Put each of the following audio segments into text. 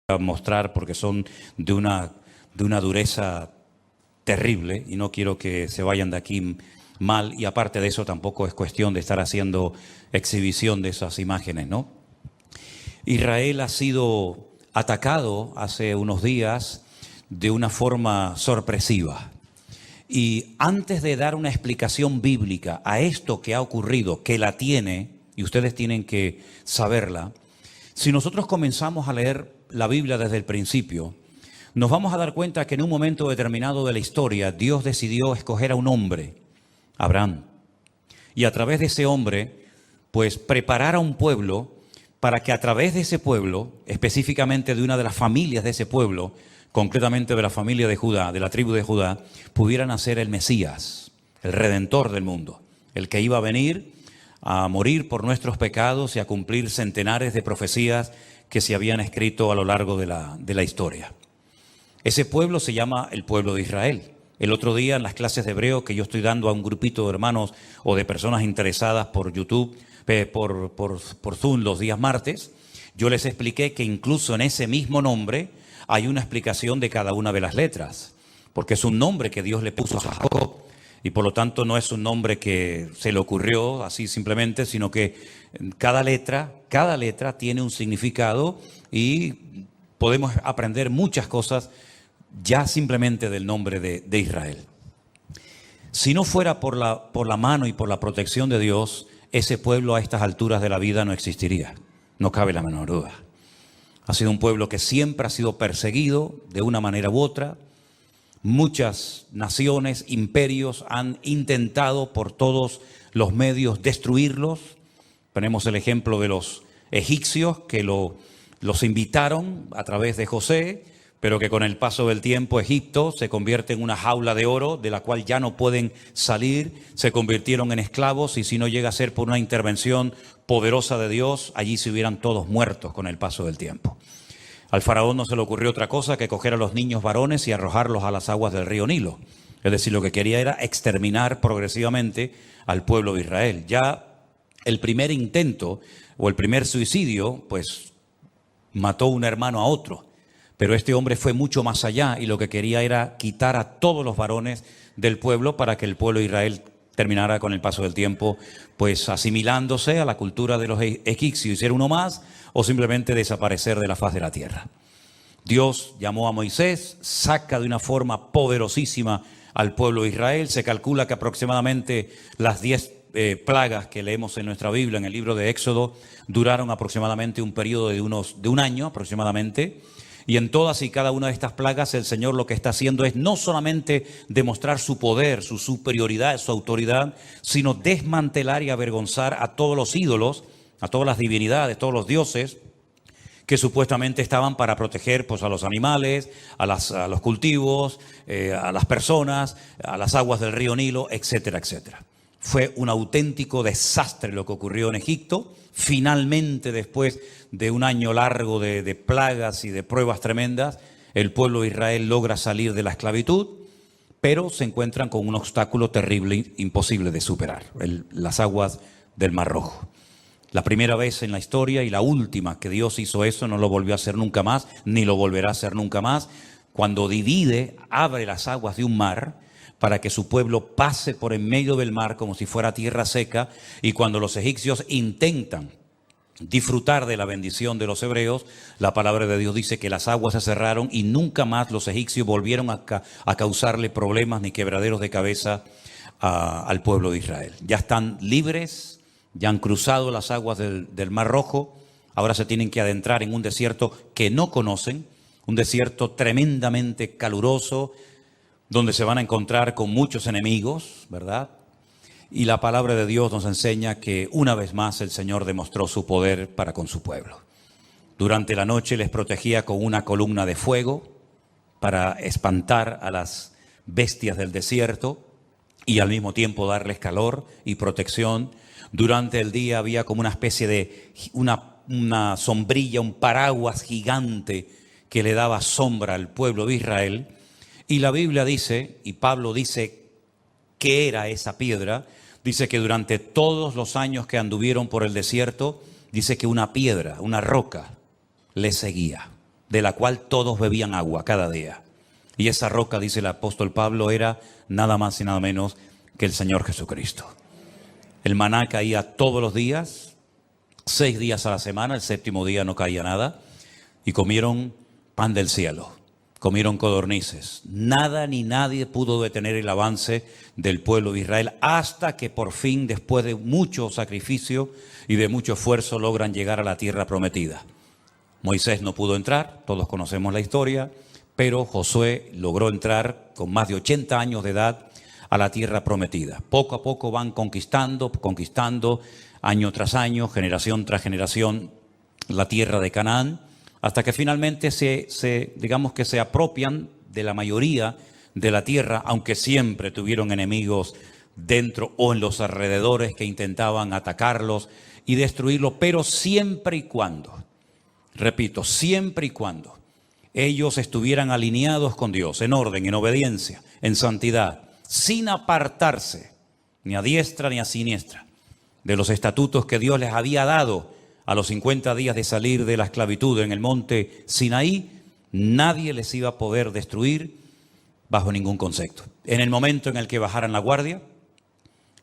a mostrar porque son de una dureza terrible y no quiero que se vayan de aquí mal, y aparte de eso tampoco es cuestión de estar haciendo exhibición de esas imágenes, ¿no? Israel ha sido atacado hace unos días de una forma sorpresiva. Y antes de dar una explicación bíblica a esto que ha ocurrido, que la tiene, y ustedes tienen que saberla, si nosotros comenzamos a leer la Biblia desde el principio, nos vamos a dar cuenta que en un momento determinado de la historia, Dios decidió escoger a un hombre, Abraham, y a través de ese hombre, pues preparar a un pueblo para que a través de ese pueblo, específicamente de una de las familias de ese pueblo, concretamente de la familia de Judá, de la tribu de Judá, pudiera nacer el Mesías, el Redentor del mundo, el que iba a venir a morir por nuestros pecados y a cumplir centenares de profecías que se habían escrito a lo largo de la historia. Ese pueblo se llama el pueblo de Israel. El otro día en las clases de hebreo que yo estoy dando a un grupito de hermanos o de personas interesadas por YouTube, por Zoom los días martes, yo les expliqué que incluso en ese mismo nombre hay una explicación de cada una de las letras, porque es un nombre que Dios le puso a Jacob y por lo tanto no es un nombre que se le ocurrió así simplemente, sino que cada letra tiene un significado y podemos aprender muchas cosas ya simplemente del nombre de Israel. Si no fuera por la mano y por la protección de Dios, ese pueblo a estas alturas de la vida no existiría, no cabe la menor duda. Ha sido un pueblo que siempre ha sido perseguido de una manera u otra. Muchas naciones, imperios han intentado por todos los medios destruirlos. Tenemos el ejemplo de los egipcios que los invitaron a través de José, pero que con el paso del tiempo Egipto se convierte en una jaula de oro de la cual ya no pueden salir, se convirtieron en esclavos y si no llega a ser por una intervención poderosa de Dios, allí se hubieran todos muertos con el paso del tiempo. Al faraón no se le ocurrió otra cosa que coger a los niños varones y arrojarlos a las aguas del río Nilo. Es decir, lo que quería era exterminar progresivamente al pueblo de Israel. Ya el primer intento o el primer suicidio, pues mató un hermano a otro. Pero este hombre fue mucho más allá y lo que quería era quitar a todos los varones del pueblo para que el pueblo de Israel terminara con el paso del tiempo pues asimilándose a la cultura de los egipcios y ser uno más o simplemente desaparecer de la faz de la tierra. Dios llamó a Moisés, saca de una forma poderosísima al pueblo de Israel. Se calcula que aproximadamente las 10 plagas que leemos en nuestra Biblia en el libro de Éxodo duraron aproximadamente un periodo de un año aproximadamente. Y en todas y cada una de estas plagas el Señor lo que está haciendo es no solamente demostrar su poder, su superioridad, su autoridad, sino desmantelar y avergonzar a todos los ídolos, a todas las divinidades, todos los dioses que supuestamente estaban para proteger pues, a los animales, a los cultivos, a las personas, a las aguas del río Nilo, etcétera, etcétera. Fue un auténtico desastre lo que ocurrió en Egipto. Finalmente, después de un año largo de plagas y de pruebas tremendas, el pueblo de Israel logra salir de la esclavitud, pero se encuentran con un obstáculo terrible, imposible de superar, las aguas del Mar Rojo. La primera vez en la historia y la última que Dios hizo eso, no lo volvió a hacer nunca más, ni lo volverá a hacer nunca más. Cuando divide, abre las aguas de un mar para que su pueblo pase por en medio del mar como si fuera tierra seca, y cuando los egipcios intentan disfrutar de la bendición de los hebreos, la palabra de Dios dice que las aguas se cerraron y nunca más los egipcios volvieron a causarle problemas ni quebraderos de cabeza al pueblo de Israel. Ya están libres, ya han cruzado las aguas del Mar Rojo, ahora se tienen que adentrar en un desierto que no conocen, un desierto tremendamente caluroso, donde se van a encontrar con muchos enemigos, ¿verdad? Y la palabra de Dios nos enseña que una vez más el Señor demostró su poder para con su pueblo. Durante la noche les protegía con una columna de fuego para espantar a las bestias del desierto y al mismo tiempo darles calor y protección. Durante el día había como una especie de una sombrilla, un paraguas gigante que le daba sombra al pueblo de Israel. Y la Biblia dice, y Pablo dice qué era esa piedra, dice que durante todos los años que anduvieron por el desierto, dice que una piedra, una roca, les seguía. de la cual todos bebían agua cada día. Y esa roca, dice el apóstol Pablo, era nada más y nada menos que el Señor Jesucristo. El maná caía todos los días, 6 días a la semana, el séptimo día no caía nada, y comieron pan del cielo, comieron codornices. Nada ni nadie pudo detener el avance del pueblo de Israel hasta que por fin, después de mucho sacrificio y de mucho esfuerzo, logran llegar a la tierra prometida. Moisés no pudo entrar, todos conocemos la historia, pero Josué logró entrar con más de 80 años de edad a la tierra prometida. Poco a poco van conquistando, año tras año, generación tras generación, la tierra de Canaán, hasta que finalmente digamos que se apropian de la mayoría de la tierra, aunque siempre tuvieron enemigos dentro o en los alrededores que intentaban atacarlos y destruirlos, pero siempre y cuando, repito, siempre y cuando ellos estuvieran alineados con Dios, en orden, en obediencia, en santidad, sin apartarse ni a diestra ni a siniestra de los estatutos que Dios les había dado a los 50 días de salir de la esclavitud en el monte Sinaí. Nadie les iba a poder destruir bajo ningún concepto. En el momento en el que bajaran la guardia,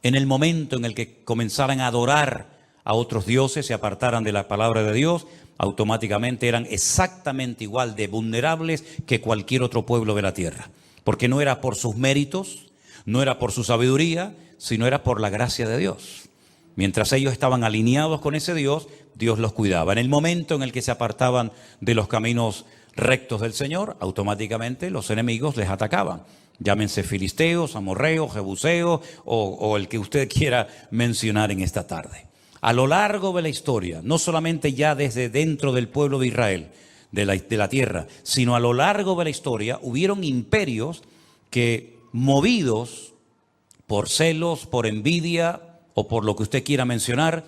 en el momento en el que comenzaran a adorar a otros dioses, se apartaran de la palabra de Dios, automáticamente eran exactamente igual de vulnerables que cualquier otro pueblo de la tierra. Porque no era por sus méritos, no era por su sabiduría, sino era por la gracia de Dios. Mientras ellos estaban alineados con ese Dios, Dios los cuidaba. En el momento en el que se apartaban de los caminos rectos del Señor, automáticamente los enemigos les atacaban. Llámense filisteos, amorreos, jebuseos o el que usted quiera mencionar en esta tarde. A lo largo de la historia, no solamente ya desde dentro del pueblo de Israel, de la tierra, sino a lo largo de la historia, hubieron imperios que, movidos por celos, por envidia o por lo que usted quiera mencionar,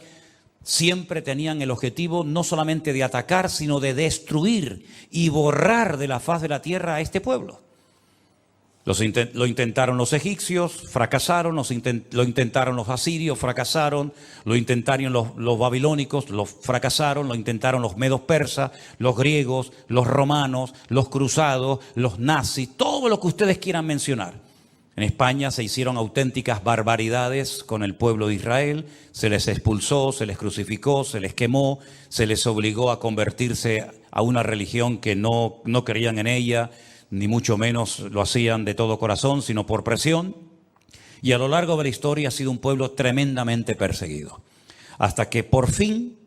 siempre tenían el objetivo no solamente de atacar, sino de destruir y borrar de la faz de la tierra a este pueblo. Lo intentaron los egipcios, fracasaron, lo intentaron los asirios, fracasaron, lo intentaron los babilónicos, fracasaron, lo intentaron los medos persas, los griegos, los romanos, los cruzados, los nazis, todo lo que ustedes quieran mencionar. En España se hicieron auténticas barbaridades con el pueblo de Israel, se les expulsó, se les crucificó, se les quemó, se les obligó a convertirse a una religión que no creían en ella, ni mucho menos lo hacían de todo corazón, sino por presión. Y a lo largo de la historia ha sido un pueblo tremendamente perseguido. Hasta que por fin,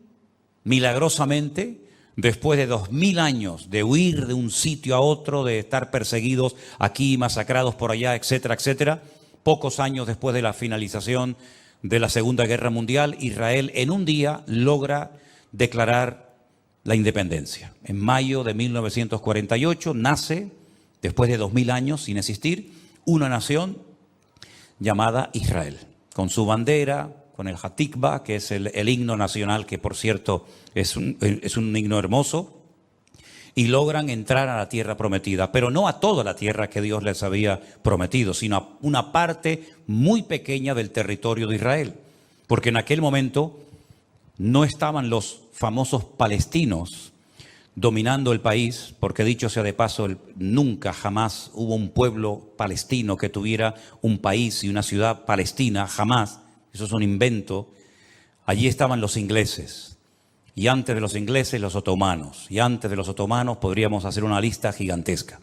milagrosamente, después de 2000 años de huir de un sitio a otro, de estar perseguidos aquí, masacrados por allá, etcétera, etcétera, pocos años después de la finalización de la Segunda Guerra Mundial, Israel en un día logra declarar la independencia. En mayo de 1948 nace, después de 2000 años sin existir, una nación llamada Israel, con su bandera, con el Hatikva, que es el himno nacional, que por cierto es un himno hermoso, y logran entrar a la tierra prometida, pero no a toda la tierra que Dios les había prometido, sino a una parte muy pequeña del territorio de Israel, porque en aquel momento no estaban los famosos palestinos dominando el país, porque dicho sea de paso, nunca jamás hubo un pueblo palestino que tuviera un país y una ciudad palestina, jamás. Eso es un invento. Allí estaban los ingleses, y antes de los ingleses los otomanos, y antes de los otomanos podríamos hacer una lista gigantesca.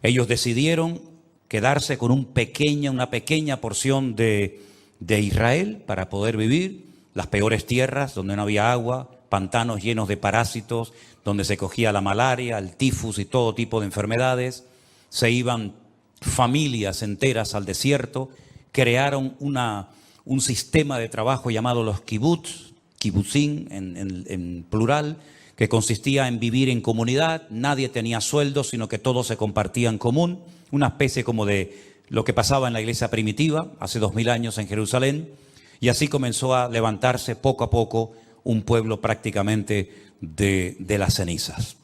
Ellos decidieron quedarse con una pequeña porción de Israel para poder vivir, las peores tierras donde no había agua, pantanos llenos de parásitos, donde se cogía la malaria, el tifus y todo tipo de enfermedades. Se iban familias enteras al desierto, crearon un sistema de trabajo llamado los kibutzim en plural, que consistía en vivir en comunidad. Nadie tenía sueldo, sino que todo se compartía en común, una especie como de lo que pasaba en la iglesia primitiva hace 2000 años en Jerusalén, y así comenzó a levantarse poco a poco un pueblo prácticamente de las cenizas.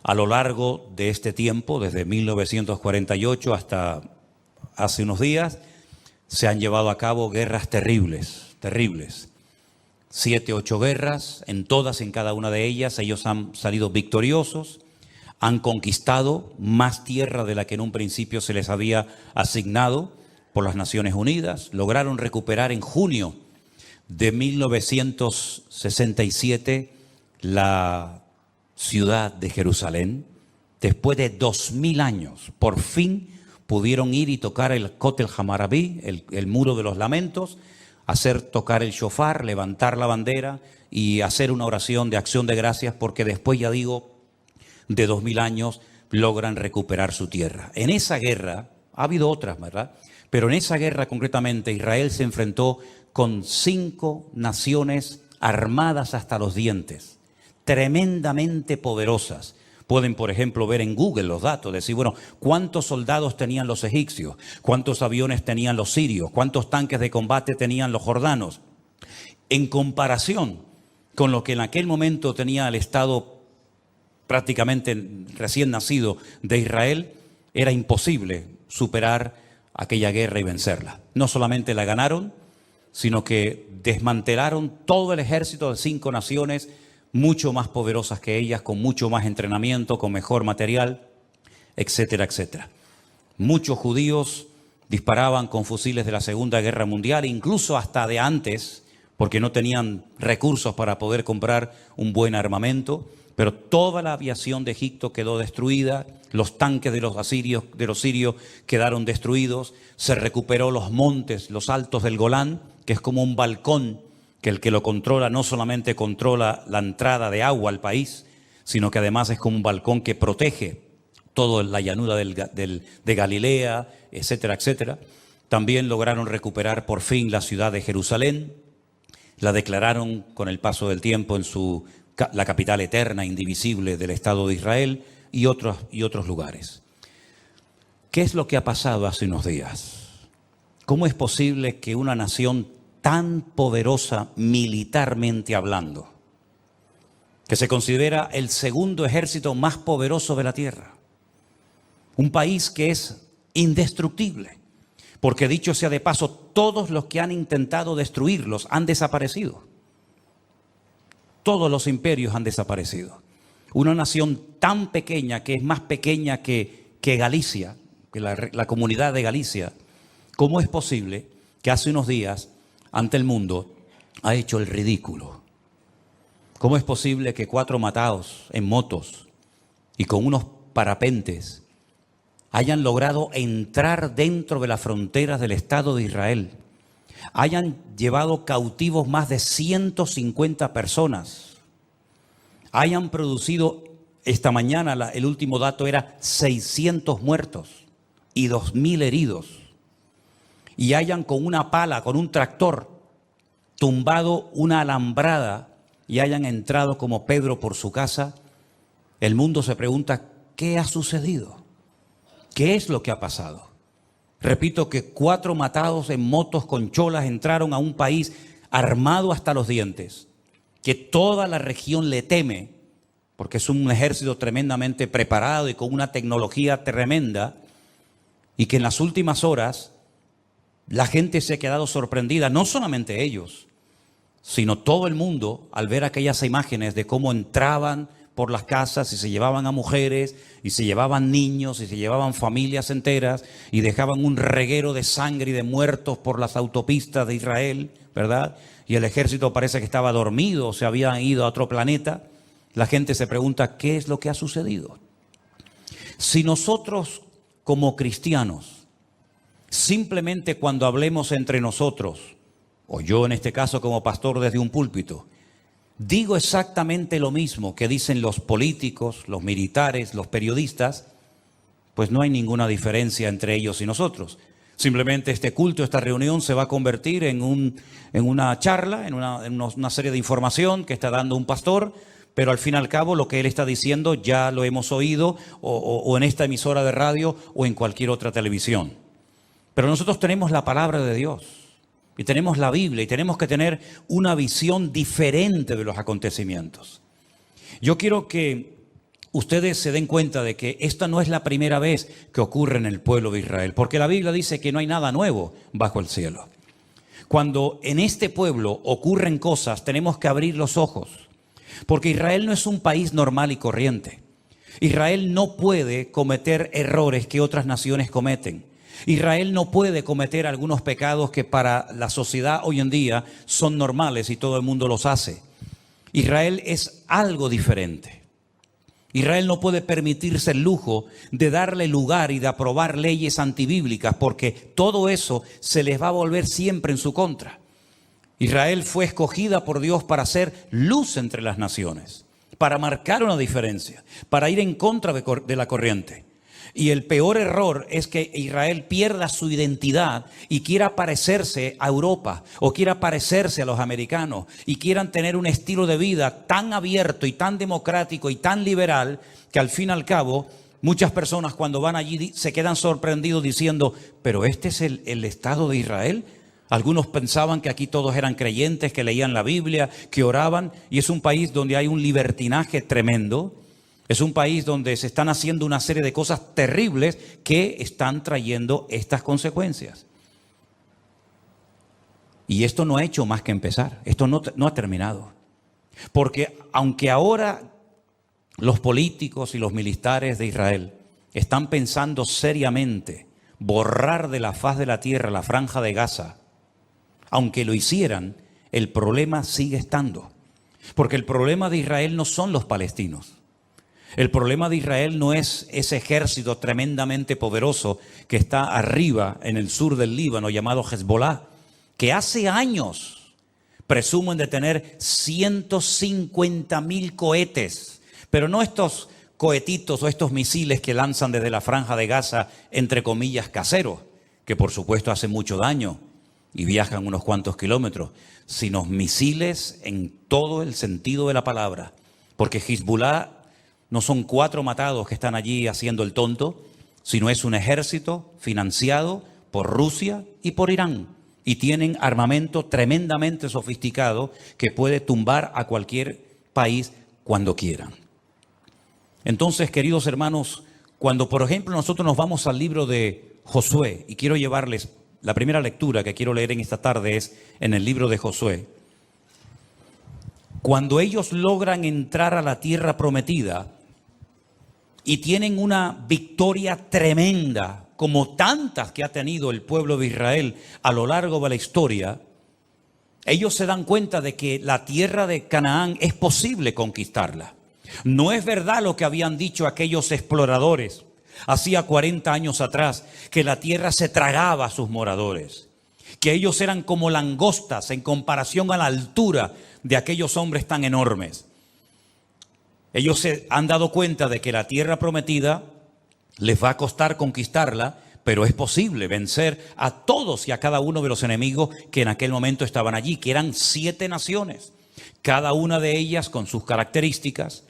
A lo largo de este tiempo, desde 1948 hasta hace unos días, se han llevado a cabo guerras terribles. 7, 8 guerras, en todas, en cada una de ellas, ellos han salido victoriosos. han conquistado más tierra de la que en un principio se les había asignado por las Naciones Unidas. Lograron recuperar en junio de 1967 la ciudad de Jerusalén. Después de 2000 años, por fin pudieron ir y tocar el Kotel Hamarabí, el muro de los lamentos, hacer tocar el shofar, levantar la bandera y hacer una oración de acción de gracias, porque después, ya digo, de 2000 años logran recuperar su tierra. En esa guerra, ha habido otras, ¿verdad? Pero en esa guerra concretamente Israel se enfrentó con 5 naciones armadas hasta los dientes, tremendamente poderosas. Pueden, por ejemplo, ver en Google los datos, decir, bueno, ¿cuántos soldados tenían los egipcios? ¿Cuántos aviones tenían los sirios? ¿Cuántos tanques de combate tenían los jordanos? En comparación con lo que en aquel momento tenía el Estado prácticamente recién nacido de Israel, era imposible superar aquella guerra y vencerla. No solamente la ganaron, sino que desmantelaron todo el ejército de 5 naciones mucho más poderosas que ellas, con mucho más entrenamiento, con mejor material, etcétera, etcétera. Muchos judíos disparaban con fusiles de la Segunda Guerra Mundial, incluso hasta de antes, porque no tenían recursos para poder comprar un buen armamento, pero toda la aviación de Egipto quedó destruida, los tanques de los sirios quedaron destruidos, se recuperó los montes, los altos del Golán, que es como un balcón, que el que lo controla no solamente controla la entrada de agua al país, sino que además es como un balcón que protege toda la llanura de Galilea, etcétera, etcétera. También lograron recuperar por fin la ciudad de Jerusalén, la declararon con el paso del tiempo en la capital eterna, indivisible del Estado de Israel, y otros lugares. ¿Qué es lo que ha pasado hace unos días? ¿Cómo es posible que una nación tan poderosa militarmente hablando, que se considera el segundo ejército más poderoso de la tierra, un país que es indestructible, porque dicho sea de paso, todos los que han intentado destruirlos han desaparecido, todos los imperios han desaparecido, una nación tan pequeña, que es más pequeña que Galicia, que la comunidad de Galicia. ¿Cómo es posible que hace unos días ante el mundo ha hecho el ridículo? ¿Cómo es posible que 4 mataos en motos y con unos parapentes hayan logrado entrar dentro de las fronteras del Estado de Israel? Hayan llevado cautivos más de 150 personas. Hayan producido, esta mañana el último dato era 600 muertos y 2000 heridos. Y hayan con una pala, con un tractor, tumbado una alambrada y hayan entrado como Pedro por su casa. El mundo se pregunta, ¿qué ha sucedido? ¿Qué es lo que ha pasado? Repito que 4 matados en motos con cholas entraron a un país armado hasta los dientes, que toda la región le teme, porque es un ejército tremendamente preparado y con una tecnología tremenda, y que en las últimas horas la gente se ha quedado sorprendida, no solamente ellos, sino todo el mundo, al ver aquellas imágenes de cómo entraban por las casas y se llevaban a mujeres y se llevaban niños y se llevaban familias enteras y dejaban un reguero de sangre y de muertos por las autopistas de Israel, ¿verdad? Y el ejército parece que estaba dormido o se habían ido a otro planeta. La gente se pregunta, ¿qué es lo que ha sucedido? Si nosotros como cristianos, simplemente cuando hablemos entre nosotros, o yo en este caso como pastor desde un púlpito, digo exactamente lo mismo que dicen los políticos, los militares, los periodistas, pues no hay ninguna diferencia entre ellos y nosotros. Simplemente este culto, esta reunión se va a convertir en una charla, en una serie de información que está dando un pastor, pero al fin y al cabo lo que él está diciendo ya lo hemos oído o en esta emisora de radio o en cualquier otra televisión. Pero nosotros tenemos la palabra de Dios y tenemos la Biblia y tenemos que tener una visión diferente de los acontecimientos. Yo quiero que ustedes se den cuenta de que esta no es la primera vez que ocurre en el pueblo de Israel, porque la Biblia dice que no hay nada nuevo bajo el cielo. Cuando en este pueblo ocurren cosas, tenemos que abrir los ojos, porque Israel no es un país normal y corriente. Israel no puede cometer errores que otras naciones cometen. Israel no puede cometer algunos pecados que para la sociedad hoy en día son normales y todo el mundo los hace. Israel es algo diferente. Israel no puede permitirse el lujo de darle lugar y de aprobar leyes antibíblicas, porque todo eso se les va a volver siempre en su contra. Israel fue escogida por Dios para ser luz entre las naciones, para marcar una diferencia, para ir en contra de la corriente. Y el peor error es que Israel pierda su identidad y quiera parecerse a Europa o quiera parecerse a los americanos y quieran tener un estilo de vida tan abierto y tan democrático y tan liberal que al fin y al cabo muchas personas cuando van allí se quedan sorprendidos diciendo, ¿pero este es el Estado de Israel? Algunos pensaban que aquí todos eran creyentes, que leían la Biblia, que oraban, y es un país donde hay un libertinaje tremendo. Es un país donde se están haciendo una serie de cosas terribles que están trayendo estas consecuencias. Y esto no ha hecho más que empezar. Esto no ha terminado. Porque aunque ahora los políticos y los militares de Israel están pensando seriamente borrar de la faz de la tierra la franja de Gaza, aunque lo hicieran, el problema sigue estando. Porque el problema de Israel no son los palestinos. El problema de Israel no es ese ejército tremendamente poderoso que está arriba en el sur del Líbano llamado Hezbollah, que hace años presumen de tener 150.000 cohetes, pero no estos cohetitos o estos misiles que lanzan desde la franja de Gaza, entre comillas, caseros, que por supuesto hacen mucho daño y viajan unos cuantos kilómetros, sino misiles en todo el sentido de la palabra, porque Hezbollah no son 4 matados que están allí haciendo el tonto, sino es un ejército financiado por Rusia y por Irán. Y tienen armamento tremendamente sofisticado que puede tumbar a cualquier país cuando quieran. Entonces, queridos hermanos, cuando por ejemplo nosotros nos vamos al libro de Josué, y quiero llevarles, la primera lectura que quiero leer en esta tarde es en el libro de Josué. Cuando ellos logran entrar a la tierra prometida y tienen una victoria tremenda, como tantas que ha tenido el pueblo de Israel a lo largo de la historia, ellos se dan cuenta de que la tierra de Canaán es posible conquistarla. No es verdad lo que habían dicho aquellos exploradores hacía 40 años atrás, que la tierra se tragaba a sus moradores, que ellos eran como langostas en comparación a la altura de aquellos hombres tan enormes. Ellos se han dado cuenta de que la tierra prometida les va a costar conquistarla, pero es posible vencer a todos y a cada uno de los enemigos que en aquel momento estaban allí, que eran 7 naciones, cada una de ellas con sus características.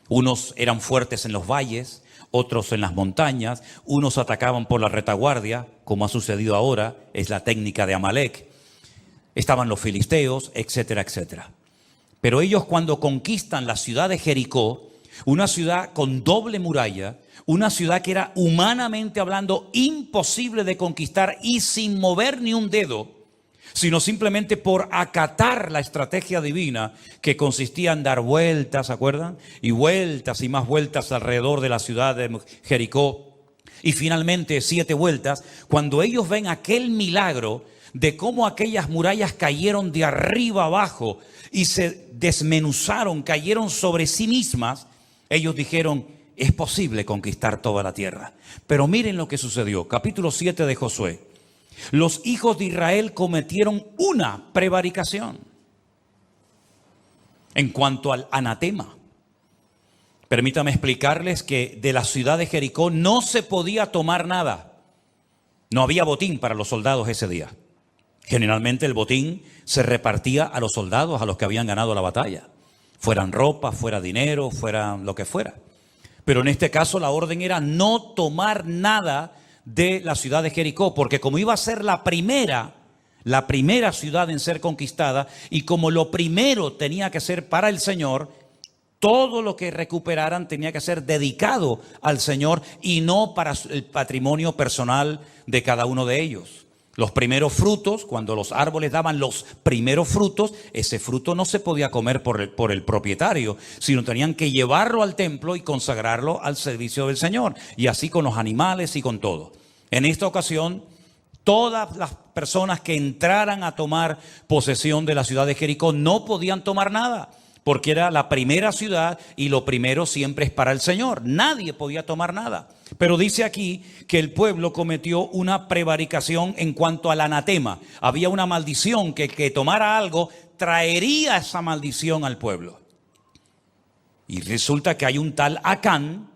Unos eran fuertes en los valles, otros en las montañas, unos atacaban por la retaguardia, como ha sucedido ahora, es la técnica de Amalek. Estaban los filisteos, etcétera, etcétera. Pero ellos cuando conquistan la ciudad de Jericó, una ciudad con doble muralla, una ciudad que era humanamente hablando imposible de conquistar y sin mover ni un dedo, sino simplemente por acatar la estrategia divina que consistía en dar vueltas, ¿se acuerdan? Y más vueltas alrededor de la ciudad de Jericó. Y finalmente 7 vueltas, cuando ellos ven aquel milagro de cómo aquellas murallas cayeron de arriba abajo y se desmenuzaron, cayeron sobre sí mismas, ellos dijeron, es posible conquistar toda la tierra. Pero miren lo que sucedió, capítulo 7 de Josué. Los hijos de Israel cometieron una prevaricación en cuanto al anatema. Permítame explicarles que de la ciudad de Jericó no se podía tomar nada. No había botín para los soldados ese día. Generalmente el botín se repartía a los soldados, a los que habían ganado la batalla. Fueran ropa, fuera dinero, fuera lo que fuera. Pero en este caso la orden era no tomar nada de la ciudad de Jericó, porque como iba a ser la primera ciudad en ser conquistada, y como lo primero tenía que ser para el Señor, todo lo que recuperaran tenía que ser dedicado al Señor y no para el patrimonio personal de cada uno de ellos. Los primeros frutos, cuando los árboles daban los primeros frutos, ese fruto no se podía comer por el propietario, sino tenían que llevarlo al templo y consagrarlo al servicio del Señor. Y así con los animales y con todo. En esta ocasión, todas las personas que entraran a tomar posesión de la ciudad de Jericó no podían tomar nada, porque era la primera ciudad y lo primero siempre es para el Señor. Nadie podía tomar nada. Pero dice aquí que el pueblo cometió una prevaricación en cuanto al anatema. Había una maldición que tomara algo traería esa maldición al pueblo. Y resulta que hay un tal Acán,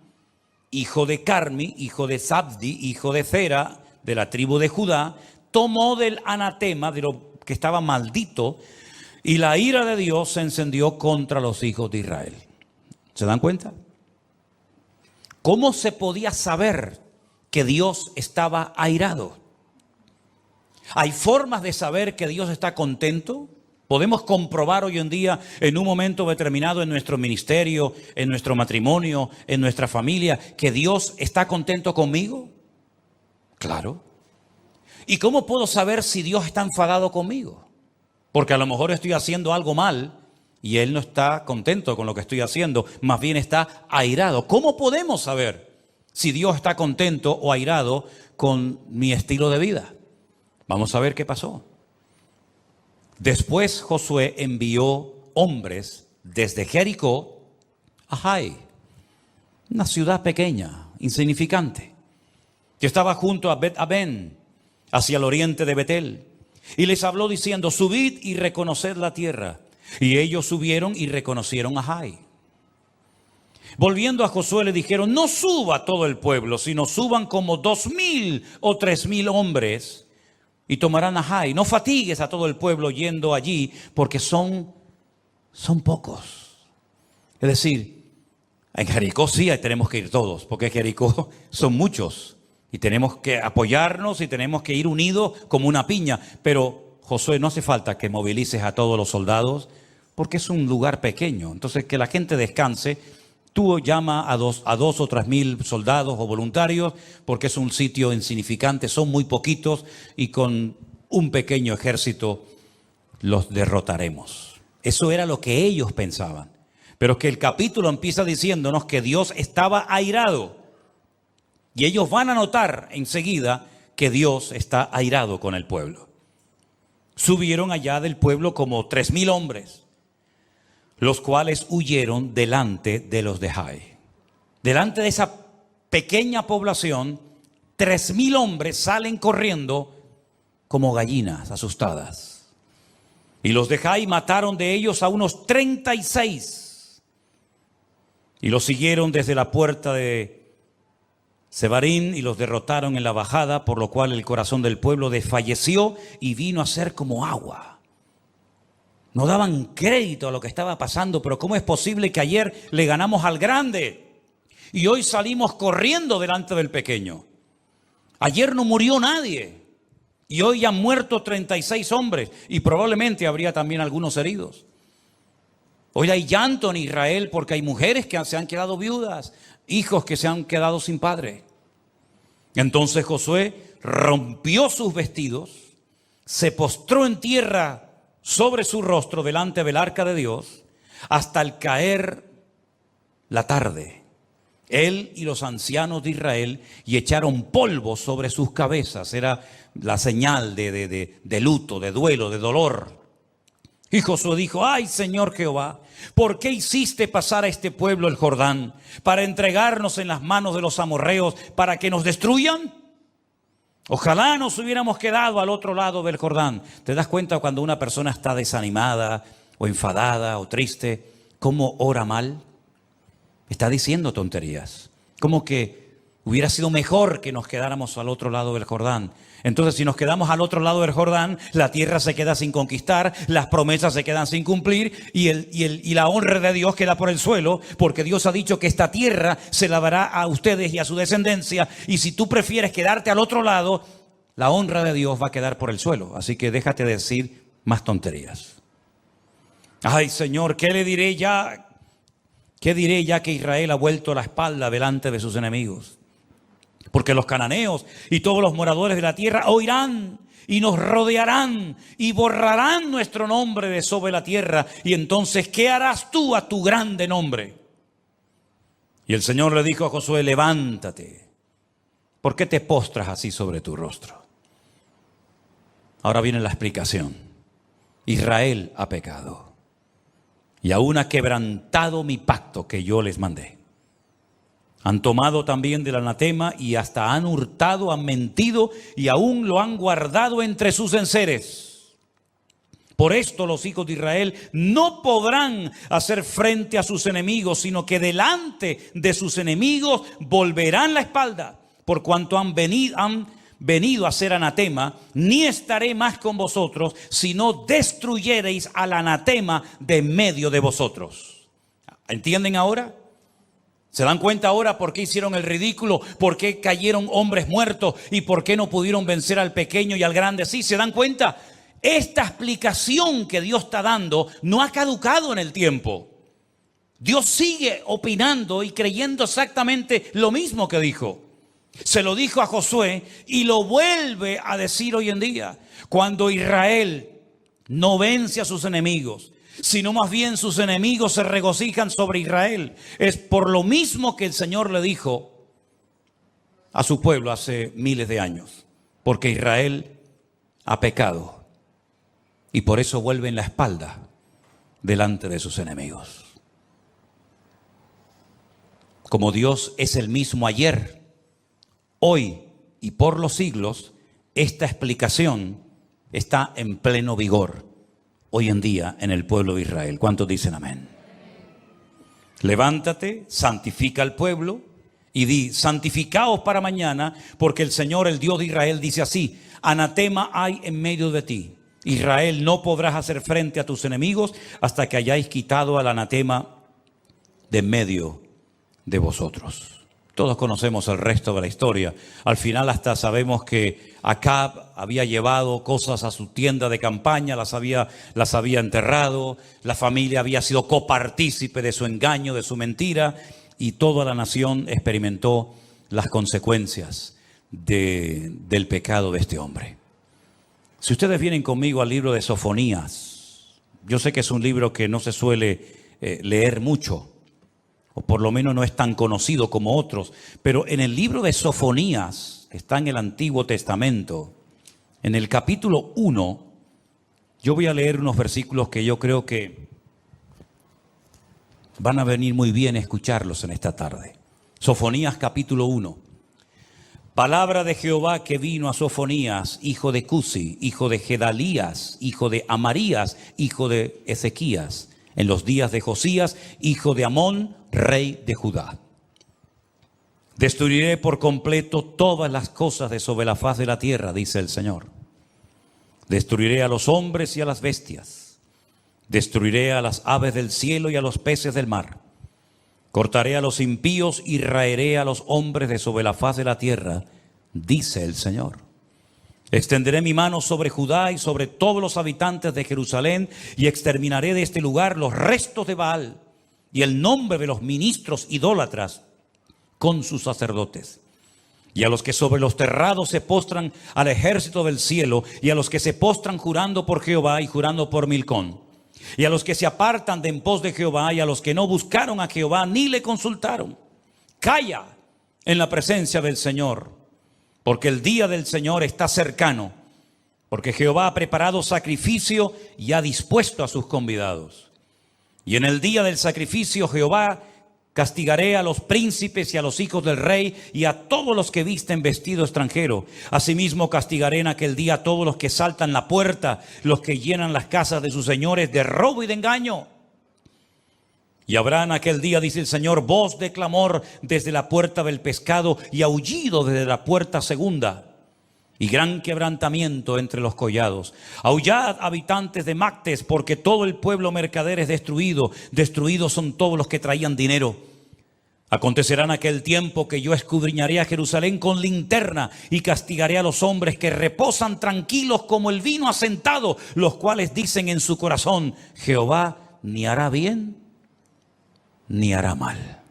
hijo de Carmi, hijo de Zabdi, hijo de Zera, de la tribu de Judá, tomó del anatema, de lo que estaba maldito, y la ira de Dios se encendió contra los hijos de Israel. ¿Se dan cuenta? ¿Cómo se podía saber que Dios estaba airado? ¿Hay formas de saber que Dios está contento? ¿Podemos comprobar hoy en día en un momento determinado en nuestro ministerio, en nuestro matrimonio, en nuestra familia, que Dios está contento conmigo? Claro. ¿Y cómo puedo saber si Dios está enfadado conmigo? Porque a lo mejor estoy haciendo algo mal y Él no está contento con lo que estoy haciendo, más bien está airado. ¿Cómo podemos saber si Dios está contento o airado con mi estilo de vida? Vamos a ver qué pasó. Después Josué envió hombres desde Jericó a Jai, una ciudad pequeña, insignificante, que estaba junto a Bet-Aben, hacia el oriente de Betel. Y les habló diciendo: subid y reconoced la tierra. Y ellos subieron y reconocieron a Jai. Volviendo a Josué le dijeron: no suba todo el pueblo, sino suban como 2,000 o 3,000 hombres y tomarán a Jai. No fatigues a todo el pueblo yendo allí, porque son pocos. Es decir, en Jericó sí tenemos que ir todos, porque en Jericó son muchos. Y tenemos que apoyarnos y tenemos que ir unidos como una piña. Pero Josué, no hace falta que movilices a todos los soldados, porque es un lugar pequeño. Entonces, que la gente descanse. Tú llama a dos o 3,000 soldados o voluntarios, porque es un sitio insignificante, son muy poquitos, y con un pequeño ejército los derrotaremos. Eso era lo que ellos pensaban. Pero que el capítulo empieza diciéndonos que Dios estaba airado. Y ellos van a notar enseguida que Dios está airado con el pueblo. Subieron allá del pueblo como 3,000 hombres, los cuales huyeron delante de los de Jai. Delante de esa pequeña población, 3,000 hombres salen corriendo como gallinas asustadas. Y los de Jai mataron de ellos a unos 36. Y los siguieron desde la puerta de Sebarín y los derrotaron en la bajada, por lo cual el corazón del pueblo desfalleció y vino a ser como agua. No daban crédito a lo que estaba pasando, pero ¿cómo es posible que ayer le ganamos al grande y hoy salimos corriendo delante del pequeño? Ayer no murió nadie y hoy han muerto 36 hombres y probablemente habría también algunos heridos. Hoy hay llanto en Israel porque hay mujeres que se han quedado viudas, hijos que se han quedado sin padre. Entonces Josué rompió sus vestidos, se postró en tierra sobre su rostro delante del arca de Dios hasta el caer la tarde. Él y los ancianos de Israel, y echaron polvo sobre sus cabezas. Era la señal de luto, de duelo, de dolor. Y Josué dijo: ay, Señor Jehová, ¿por qué hiciste pasar a este pueblo el Jordán para entregarnos en las manos de los amorreos para que nos destruyan? Ojalá nos hubiéramos quedado al otro lado del Jordán. ¿Te das cuenta cuando una persona está desanimada o enfadada o triste, cómo ora mal? Está diciendo tonterías. Como que hubiera sido mejor que nos quedáramos al otro lado del Jordán. Entonces, si nos quedamos al otro lado del Jordán, la tierra se queda sin conquistar, las promesas se quedan sin cumplir y la honra de Dios queda por el suelo, porque Dios ha dicho que esta tierra se la dará a ustedes y a su descendencia. Y si tú prefieres quedarte al otro lado, la honra de Dios va a quedar por el suelo. Así que déjate de decir más tonterías. Ay, Señor, ¿qué le diré ya? ¿Qué diré ya que Israel ha vuelto la espalda delante de sus enemigos? Porque los cananeos y todos los moradores de la tierra oirán y nos rodearán y borrarán nuestro nombre de sobre la tierra. Y entonces, ¿qué harás tú a tu grande nombre? Y el Señor le dijo a Josué: levántate. ¿Por qué te postras así sobre tu rostro? Ahora viene la explicación. Israel ha pecado y aún ha quebrantado mi pacto que yo les mandé. Han tomado también del anatema y hasta han hurtado, han mentido y aún lo han guardado entre sus enseres. Por esto los hijos de Israel no podrán hacer frente a sus enemigos, sino que delante de sus enemigos volverán la espalda, por cuanto han venido a ser anatema. Ni estaré más con vosotros, si no destruyereis al anatema de medio de vosotros. ¿Entienden ahora? ¿Se dan cuenta ahora por qué hicieron el ridículo? ¿Por qué cayeron hombres muertos? ¿Y por qué no pudieron vencer al pequeño y al grande? Sí, ¿se dan cuenta? Esta explicación que Dios está dando no ha caducado en el tiempo. Dios sigue opinando y creyendo exactamente lo mismo que dijo. Se lo dijo a Josué y lo vuelve a decir hoy en día. Cuando Israel no vence a sus enemigos, sino más bien sus enemigos se regocijan sobre Israel, es por lo mismo que el Señor le dijo a su pueblo hace miles de años. Porque Israel ha pecado y por eso vuelven la espalda delante de sus enemigos. Como Dios es el mismo ayer, hoy y por los siglos, esta explicación está en pleno vigor hoy en día en el pueblo de Israel. ¿Cuántos dicen amén? Levántate, santifica al pueblo y di: santificaos para mañana, porque el Señor, el Dios de Israel, dice así: anatema hay en medio de ti. Israel, no podrás hacer frente a tus enemigos hasta que hayáis quitado al anatema de en medio de vosotros. Todos conocemos el resto de la historia. Al final hasta sabemos que Acab había llevado cosas a su tienda de campaña, las había enterrado, la familia había sido copartícipe de su engaño, de su mentira, y toda la nación experimentó las consecuencias del pecado de este hombre. Si ustedes vienen conmigo al libro de Sofonías, yo sé que es un libro que no se suele leer mucho, o por lo menos no es tan conocido como otros, pero en el libro de Sofonías, que está en el Antiguo Testamento, en el capítulo 1, yo voy a leer unos versículos que yo creo que van a venir muy bien escucharlos en esta tarde. Sofonías capítulo 1. Palabra de Jehová que vino a Sofonías, hijo de Cusi, hijo de Gedalías, hijo de Amarías, hijo de Ezequías, en los días de Josías, hijo de Amón, rey de Judá. Destruiré por completo todas las cosas de sobre la faz de la tierra, dice el Señor. Destruiré a los hombres y a las bestias. Destruiré a las aves del cielo y a los peces del mar. Cortaré a los impíos y raeré a los hombres de sobre la faz de la tierra, dice el Señor. Extenderé mi mano sobre Judá y sobre todos los habitantes de Jerusalén y exterminaré de este lugar los restos de Baal y el nombre de los ministros idólatras con sus sacerdotes. Y a los que sobre los terrados se postran al ejército del cielo, y a los que se postran jurando por Jehová y jurando por Milcón, y a los que se apartan de en pos de Jehová, y a los que no buscaron a Jehová ni le consultaron. Calla en la presencia del Señor, porque el día del Señor está cercano, porque Jehová ha preparado sacrificio y ha dispuesto a sus convidados. Y en el día del sacrificio Jehová castigaré a los príncipes y a los hijos del rey y a todos los que visten vestido extranjero. Asimismo castigaré en aquel día a todos los que saltan la puerta, los que llenan las casas de sus señores de robo y de engaño. Y habrá en aquel día, dice el Señor, voz de clamor desde la puerta del pescado y aullido desde la puerta segunda. Y gran quebrantamiento entre los collados. Aullad, habitantes de Mactes, porque todo el pueblo mercader es destruido. Destruidos son todos los que traían dinero. Acontecerá en aquel tiempo que yo escudriñaré a Jerusalén con linterna y castigaré a los hombres que reposan tranquilos como el vino asentado, los cuales dicen en su corazón: Jehová ni hará bien ni hará mal.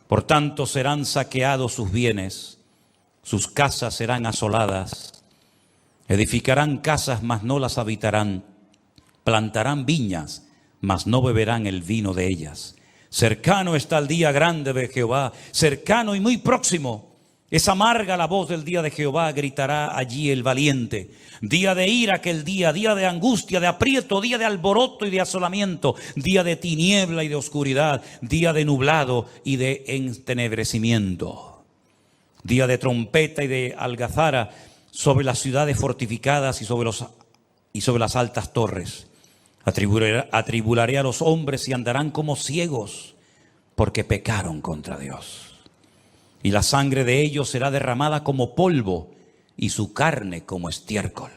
Por tanto serán saqueados sus bienes sus casas serán asoladas. Edificarán casas, mas no las habitarán. Plantarán viñas, mas no beberán el vino de ellas. Cercano está el día grande de Jehová, cercano y muy próximo. Es amarga la voz del día de Jehová, gritará allí el valiente. Día de ira aquel día, día de angustia, de aprieto, día de alboroto y de asolamiento, día de tiniebla y de oscuridad, día de nublado y de entenebrecimiento. Día de trompeta y de algazara sobre las ciudades fortificadas y sobre las altas torres. Atribularé a los hombres y andarán como ciegos, porque pecaron contra Dios. Y la sangre de ellos será derramada como polvo, y su carne como estiércol.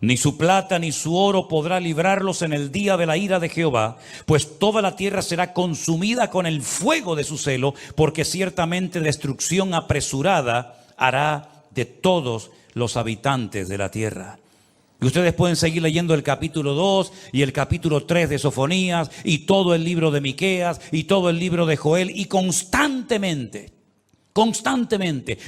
Ni su plata ni su oro podrá librarlos en el día de la ira de Jehová, pues toda la tierra será consumida con el fuego de su celo, porque ciertamente destrucción apresurada hará de todos los habitantes de la tierra. Y ustedes pueden seguir leyendo el capítulo 2 y el capítulo 3 de Sofonías y todo el libro de Miqueas y todo el libro de Joel, y constantemente,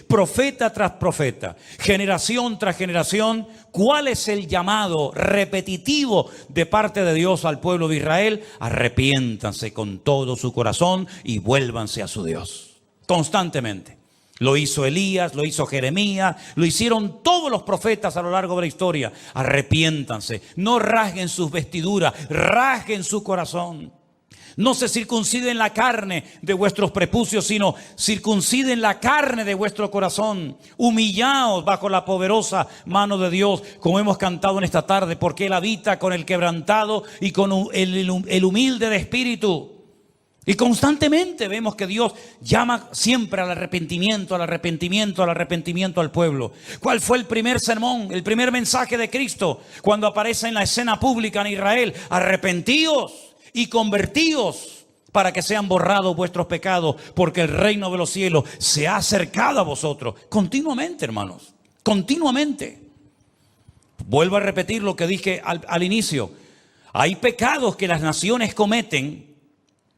profeta tras profeta, generación tras generación, ¿cuál es el llamado repetitivo de parte de Dios al pueblo de Israel? Arrepiéntanse con todo su corazón y vuélvanse a su Dios. Constantemente. Lo hizo Elías, lo hizo Jeremías, lo hicieron todos los profetas a lo largo de la historia. Arrepiéntanse, no rasguen sus vestiduras, rasguen su corazón. No se circunciden la carne de vuestros prepucios, sino circunciden la carne de vuestro corazón. Humillaos bajo la poderosa mano de Dios, como hemos cantado en esta tarde, porque Él habita con el quebrantado y con el humilde de espíritu. Y constantemente vemos que Dios llama siempre al arrepentimiento, al arrepentimiento, al arrepentimiento al pueblo. ¿Cuál fue el primer sermón, el primer mensaje de Cristo cuando aparece en la escena pública en Israel? Arrepentíos y convertíos para que sean borrados vuestros pecados, porque el reino de los cielos se ha acercado a vosotros. Continuamente, hermanos, continuamente. Vuelvo a repetir lo que dije al inicio. Hay pecados que las naciones cometen,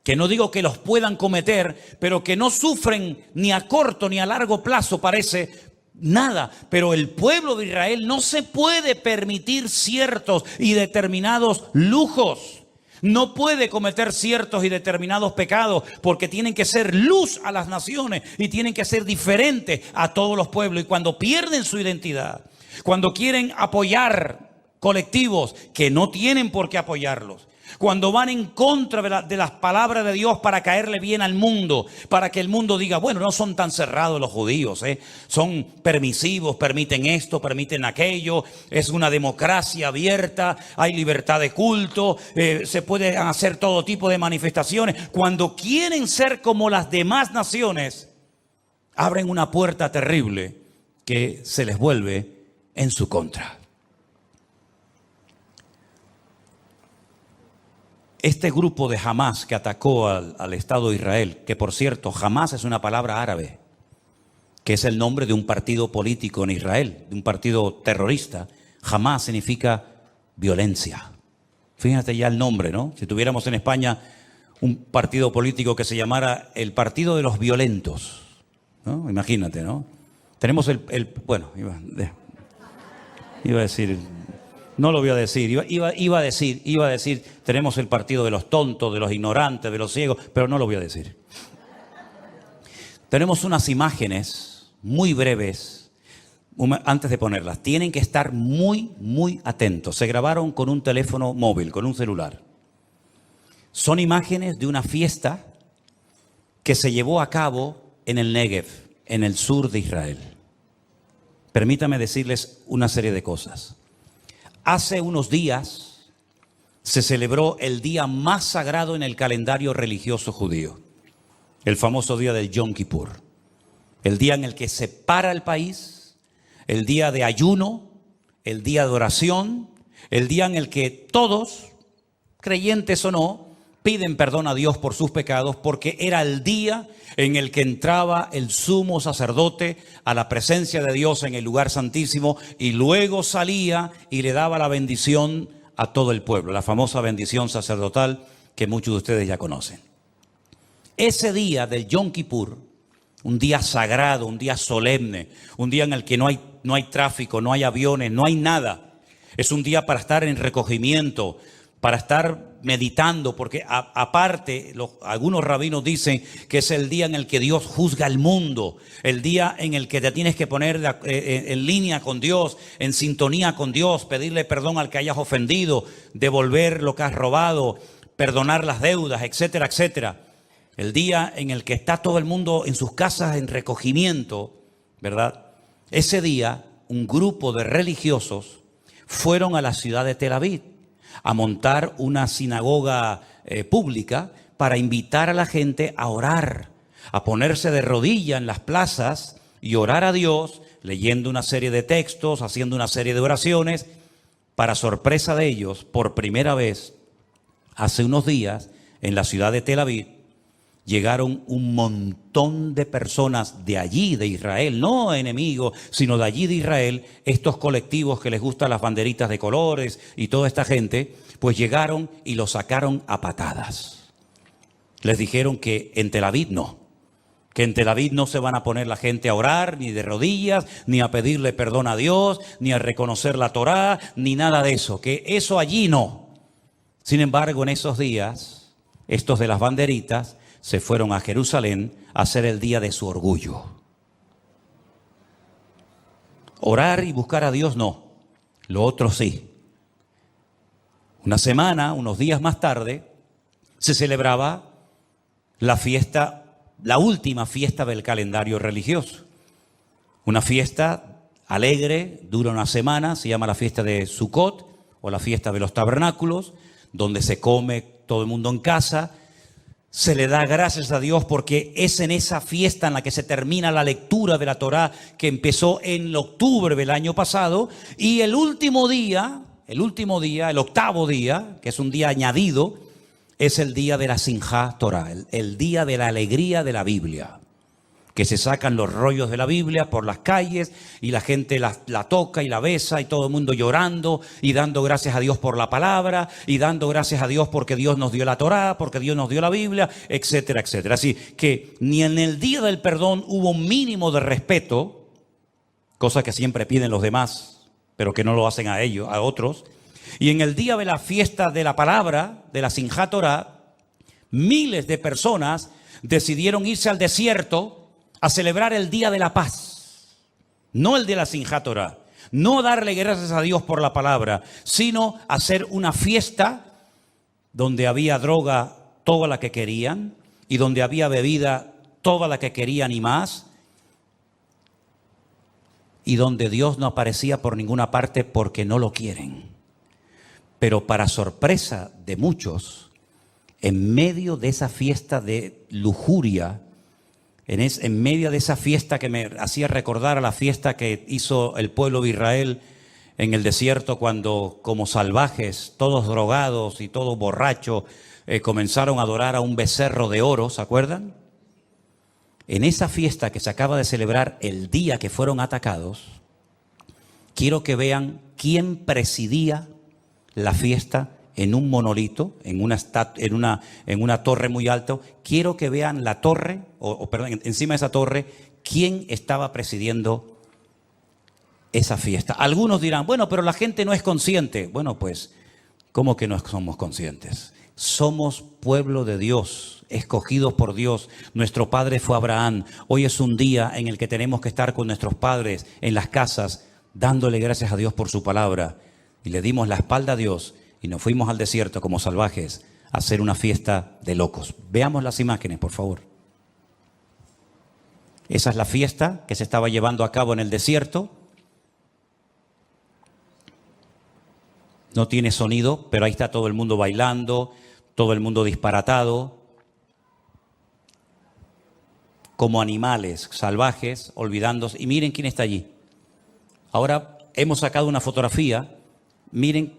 que no digo que los puedan cometer, pero que no sufren ni a corto ni a largo plazo, parece nada. Pero el pueblo de Israel no se puede permitir ciertos y determinados lujos. No puede cometer ciertos y determinados pecados, porque tienen que ser luz a las naciones y tienen que ser diferentes a todos los pueblos. Y cuando pierden su identidad, cuando quieren apoyar colectivos que no tienen por qué apoyarlos, cuando van en contra de las palabras de Dios para caerle bien al mundo, para que el mundo diga, bueno, no son tan cerrados los judíos, son permisivos, permiten esto, permiten aquello, es una democracia abierta, hay libertad de culto, se pueden hacer todo tipo de manifestaciones. Cuando quieren ser como las demás naciones, abren una puerta terrible que se les vuelve en su contra. Este grupo de Hamás que atacó al Estado de Israel, que por cierto, Hamás es una palabra árabe, que es el nombre de un partido político en Israel, de un partido terrorista. Hamás significa violencia. Fíjate ya el nombre, ¿no? Si tuviéramos en España un partido político que se llamara el Partido de los Violentos, ¿no? Imagínate, ¿no? Tenemos bueno, iba a decir... No lo voy a decir, iba a decir, tenemos el partido de los tontos, de los ignorantes, de los ciegos, pero no lo voy a decir. Tenemos unas imágenes muy breves, antes de ponerlas, tienen que estar muy, muy atentos. Se grabaron con un teléfono móvil, con un celular. Son imágenes de una fiesta que se llevó a cabo en el Negev, en el sur de Israel. Permítame decirles una serie de cosas. Hace unos días se celebró el día más sagrado en el calendario religioso judío, el famoso día del Yom Kippur, el día en el que se para el país, el día de ayuno, el día de oración, el día en el que todos, creyentes o no, piden perdón a Dios por sus pecados, porque era el día en el que entraba el sumo sacerdote a la presencia de Dios en el lugar santísimo y luego salía y le daba la bendición a todo el pueblo, la famosa bendición sacerdotal que muchos de ustedes ya conocen. Ese día del Yom Kippur un día sagrado, un día solemne, un día en el que no hay tráfico, no hay aviones, no hay nada. Es un día para estar en recogimiento, para estar meditando, porque aparte algunos rabinos dicen que es el día en el que Dios juzga el mundo, el día en el que te tienes que poner en línea con Dios, en sintonía con Dios, pedirle perdón al que hayas ofendido, devolver lo que has robado, perdonar las deudas, etcétera, etcétera. El día en el que está todo el mundo en sus casas en recogimiento, ¿verdad? Ese día un grupo de religiosos fueron a la ciudad de Tel Aviv a montar una sinagoga pública para invitar a la gente a orar, a ponerse de rodillas en las plazas y orar a Dios, leyendo una serie de textos, haciendo una serie de oraciones. Para sorpresa de ellos, por primera vez, hace unos días, en la ciudad de Tel Aviv, llegaron un montón de personas de allí, de Israel, no enemigos, sino de allí de Israel, estos colectivos que les gustan las banderitas de colores y toda esta gente, pues llegaron y los sacaron a patadas. Les dijeron que en Tel Aviv no, que en Tel Aviv no se van a poner la gente a orar, ni de rodillas, ni a pedirle perdón a Dios, ni a reconocer la Torá, ni nada de eso, que eso allí no. Sin embargo, en esos días, estos de las banderitas se fueron a Jerusalén a hacer el día de su orgullo. Orar y buscar a Dios no, lo otro sí. Una semana, unos días más tarde, se celebraba la fiesta, la última fiesta del calendario religioso. Una fiesta alegre, dura una semana, se llama la fiesta de Sukkot o la fiesta de los tabernáculos, donde se come todo el mundo en casa. Se le da gracias a Dios porque es en esa fiesta en la que se termina la lectura de la Torá que empezó en octubre del año pasado. Y el último día, el octavo día, que es un día añadido, es el día de la Simjá Torá, el día de la alegría de la Biblia. Que se sacan los rollos de la Biblia por las calles y la gente la toca y la besa y todo el mundo llorando y dando gracias a Dios por la palabra y dando gracias a Dios porque Dios nos dio la Torá, porque Dios nos dio la Biblia, etcétera, etcétera. Así que ni en el día del perdón hubo un mínimo de respeto, cosa que siempre piden los demás, pero que no lo hacen a ellos, a otros. Y en el día de la fiesta de la palabra, de la Simjá Torá, miles de personas decidieron irse al desierto a celebrar el día de la paz, no el de la Simjá Torá, no darle gracias a Dios por la palabra, sino hacer una fiesta donde había droga toda la que querían y donde había bebida toda la que querían y más, y donde Dios no aparecía por ninguna parte porque no lo quieren. Pero para sorpresa de muchos, en medio de esa fiesta de lujuria, en medio de esa fiesta que me hacía recordar a la fiesta que hizo el pueblo de Israel en el desierto cuando, como salvajes, todos drogados y todos borrachos, comenzaron a adorar a un becerro de oro, ¿se acuerdan? En esa fiesta que se acaba de celebrar el día que fueron atacados, quiero que vean quién presidía la fiesta en un monolito, en una torre muy alta. Quiero que vean la torre, perdón, encima de esa torre, quién estaba presidiendo esa fiesta. Algunos dirán, bueno, pero la gente no es consciente. Bueno, pues, ¿cómo que no somos conscientes? Somos pueblo de Dios, escogidos por Dios. Nuestro padre fue Abraham. Hoy es un día en el que tenemos que estar con nuestros padres en las casas, dándole gracias a Dios por su palabra. Y le dimos la espalda a Dios y nos fuimos al desierto como salvajes a hacer una fiesta de locos. Veamos las imágenes, por favor. Esa es la fiesta que se estaba llevando a cabo en el desierto. No tiene sonido, pero ahí está todo el mundo bailando, todo el mundo disparatado, como animales salvajes, olvidándose. Y miren quién está allí. Ahora hemos sacado una fotografía. Miren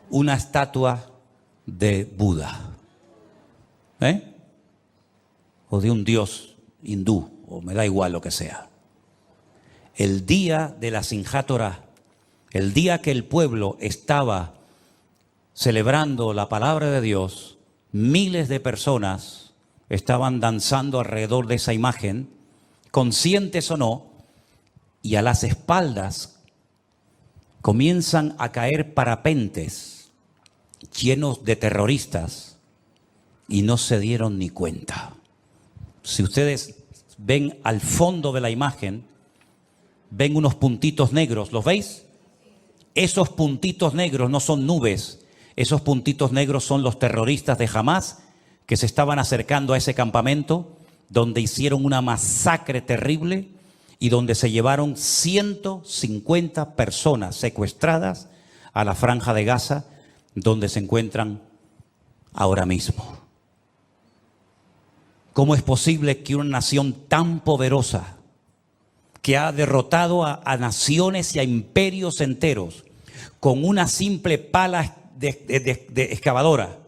una estatua de Buda, o de un dios hindú, o me da igual lo que sea. El día de la Simjá Torá, el día que el pueblo estaba celebrando la palabra de Dios, miles de personas estaban danzando alrededor de esa imagen, conscientes o no, y a las espaldas comienzan a caer parapentes llenos de terroristas y no se dieron ni cuenta. Si ustedes ven al fondo de la imagen, ven unos puntitos negros, ¿los veis? Esos puntitos negros no son nubes, esos puntitos negros son los terroristas de Hamás que se estaban acercando a ese campamento donde hicieron una masacre terrible y donde se llevaron 150 personas secuestradas a la Franja de Gaza, donde se encuentran ahora mismo. ¿Cómo es posible que una nación tan poderosa, que ha derrotado a naciones y a imperios enteros, con una simple pala de excavadora,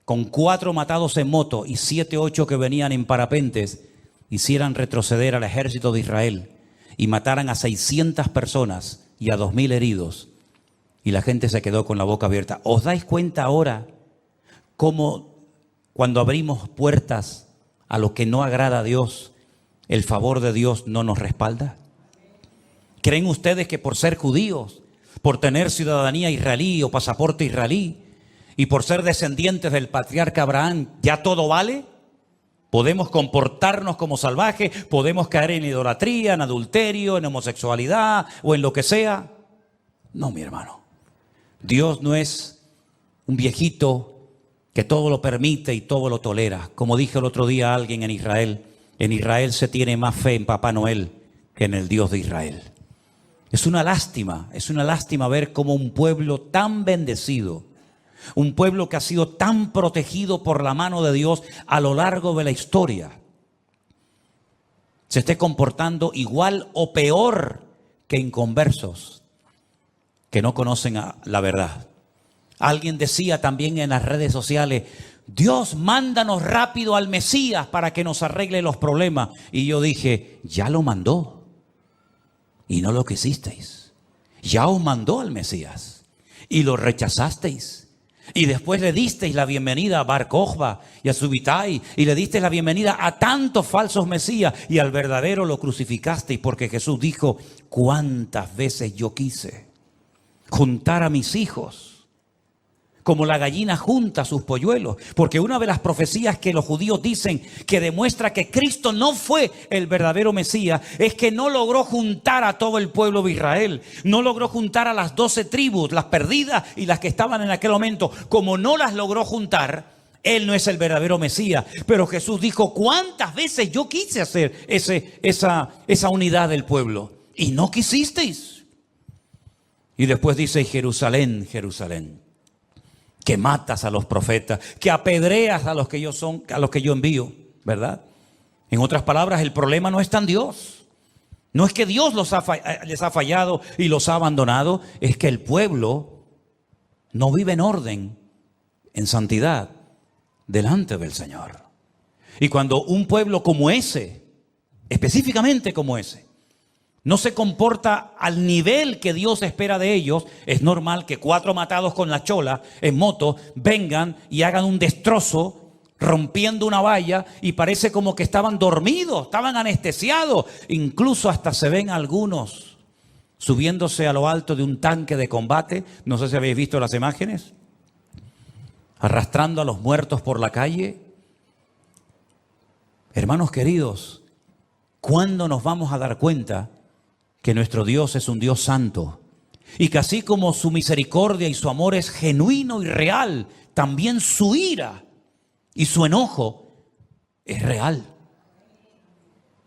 con 4 matados en moto y 7, 8 que venían en parapentes, hicieran retroceder al ejército de Israel y mataran a 600 personas y a 2000 heridos? Y la gente se quedó con la boca abierta. ¿Os dais cuenta ahora cómo cuando abrimos puertas a lo que no agrada a Dios, el favor de Dios no nos respalda? ¿Creen ustedes que por ser judíos, por tener ciudadanía israelí o pasaporte israelí y por ser descendientes del patriarca Abraham, ya todo vale? ¿Podemos comportarnos como salvajes? ¿Podemos caer en idolatría, en adulterio, en homosexualidad o en lo que sea? No, mi hermano. Dios no es un viejito que todo lo permite y todo lo tolera. Como dije el otro día a alguien en Israel se tiene más fe en Papá Noel que en el Dios de Israel. Es una lástima ver cómo un pueblo tan bendecido, un pueblo que ha sido tan protegido por la mano de Dios a lo largo de la historia, se esté comportando igual o peor que inconversos que no conocen la verdad. Alguien decía también en las redes sociales: Dios, mándanos rápido al Mesías para que nos arregle los problemas. Y yo dije: ya lo mandó y no lo quisisteis. Ya os mandó al Mesías y lo rechazasteis. Y después le disteis la bienvenida a Bar Kokhba y a Subitai, y le disteis la bienvenida a tantos falsos mesías, y al verdadero lo crucificasteis, porque Jesús dijo: cuántas veces yo quise juntar a mis hijos como la gallina junta sus polluelos. Porque una de las profecías que los judíos dicen que demuestra que Cristo no fue el verdadero Mesías es que no logró juntar a todo el pueblo de Israel. No logró juntar a las 12 tribus, las perdidas y las que estaban en aquel momento. Como no las logró juntar, Él no es el verdadero Mesías. Pero Jesús dijo: ¿cuántas veces yo quise hacer esa unidad del pueblo? Y no quisisteis. Y después dice: Jerusalén, Jerusalén, que matas a los profetas, que apedreas a los que yo envío, ¿verdad? En otras palabras, el problema no está en Dios. No es que Dios les ha fallado y los ha abandonado, es que el pueblo no vive en orden, en santidad, delante del Señor. Y cuando un pueblo como ese, específicamente como ese, no se comporta al nivel que Dios espera de ellos, es normal que 4 matados con la chola en moto vengan y hagan un destrozo rompiendo una valla, y parece como que estaban dormidos, estaban anestesiados. Incluso hasta se ven algunos subiéndose a lo alto de un tanque de combate. No sé si habéis visto las imágenes, arrastrando a los muertos por la calle. Hermanos queridos, ¿cuándo nos vamos a dar cuenta que nuestro Dios es un Dios santo? Y que así como su misericordia y su amor es genuino y real, también su ira y su enojo es real.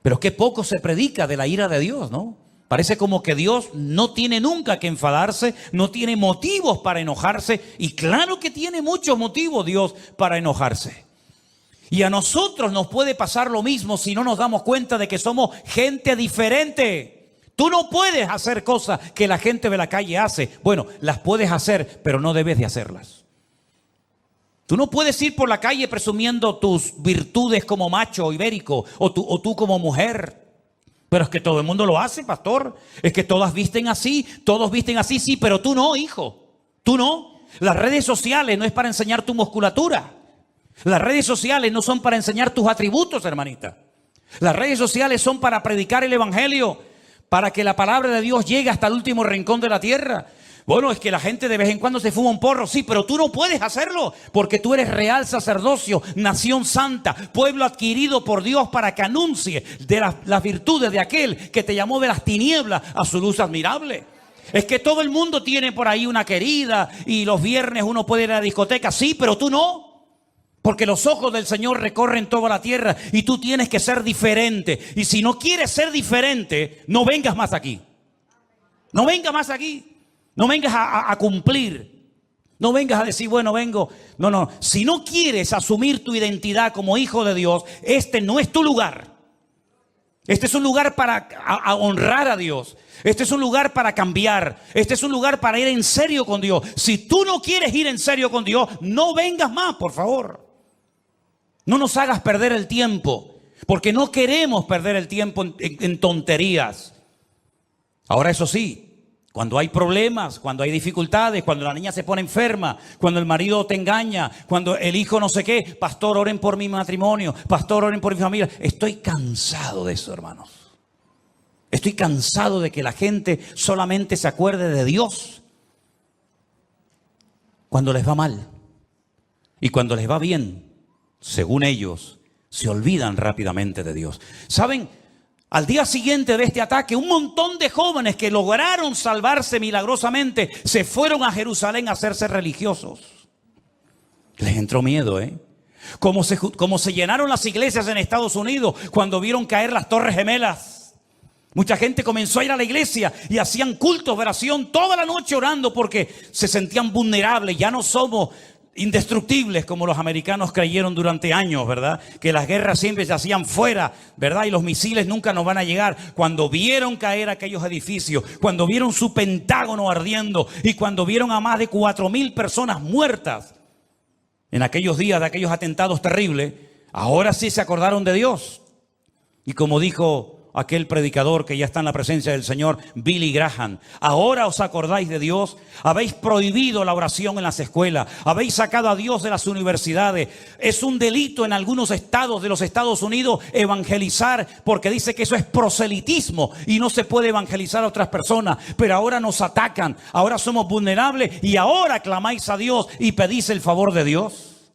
Pero qué poco se predica de la ira de Dios, ¿no? Parece como que Dios no tiene nunca que enfadarse, no tiene motivos para enojarse. Y claro que tiene muchos motivos Dios para enojarse. Y a nosotros nos puede pasar lo mismo si no nos damos cuenta de que somos gente diferente. Tú no puedes hacer cosas que la gente de la calle hace. Bueno, las puedes hacer, pero no debes de hacerlas. Tú no puedes ir por la calle presumiendo tus virtudes como macho ibérico o tú como mujer. Pero es que todo el mundo lo hace, pastor. Es que todos visten así, sí, pero tú no, hijo. Tú no. Las redes sociales no es para enseñar tu musculatura. Las redes sociales no son para enseñar tus atributos, hermanita. Las redes sociales son para predicar el evangelio, para que la palabra de Dios llegue hasta el último rincón de la tierra. Bueno, es que la gente de vez en cuando se fuma un porro, sí, pero tú no puedes hacerlo, porque tú eres real sacerdocio, nación santa, pueblo adquirido por Dios para que anuncie de las virtudes de aquel que te llamó de las tinieblas a su luz admirable. Es que todo el mundo tiene por ahí una querida y los viernes uno puede ir a la discoteca, sí, pero tú no. Porque los ojos del Señor recorren toda la tierra y tú tienes que ser diferente. Y si no quieres ser diferente, no vengas más aquí. No vengas más aquí. No vengas a cumplir. No vengas a decir, bueno, vengo. No, no. Si no quieres asumir tu identidad como hijo de Dios, este no es tu lugar. Este es un lugar para honrar a Dios. Este es un lugar para cambiar. Este es un lugar para ir en serio con Dios. Si tú no quieres ir en serio con Dios, no vengas más, por favor. No nos hagas perder el tiempo, porque no queremos perder el tiempo en tonterías. Ahora, eso sí, cuando hay problemas, cuando hay dificultades, cuando la niña se pone enferma, cuando el marido te engaña, cuando el hijo no sé qué, pastor, oren por mi matrimonio, pastor, oren por mi familia. Estoy cansado de eso, hermanos. Estoy cansado de que la gente solamente se acuerde de Dios cuando les va mal. Y cuando les va bien, según ellos, se olvidan rápidamente de Dios. ¿Saben? Al día siguiente de este ataque, un montón de jóvenes que lograron salvarse milagrosamente se fueron a Jerusalén a hacerse religiosos. Les entró miedo, Como se llenaron las iglesias en Estados Unidos cuando vieron caer las Torres Gemelas. Mucha gente comenzó a ir a la iglesia y hacían cultos de oración toda la noche orando porque se sentían vulnerables. Ya no somos indestructibles como los americanos creyeron durante años, ¿verdad? Que las guerras siempre se hacían fuera, ¿verdad? Y los misiles nunca nos van a llegar. Cuando vieron caer aquellos edificios, cuando vieron su Pentágono ardiendo y cuando vieron a más de 4,000 personas muertas en aquellos días de aquellos atentados terribles, ahora sí se acordaron de Dios. Y como dijo aquel predicador que ya está en la presencia del Señor, Billy Graham, ahora os acordáis de Dios, habéis prohibido la oración en las escuelas, habéis sacado a Dios de las universidades. Es un delito en algunos estados de los Estados Unidos evangelizar, porque dice que eso es proselitismo y no se puede evangelizar a otras personas. Pero ahora nos atacan, ahora somos vulnerables y ahora clamáis a Dios y pedís el favor de Dios.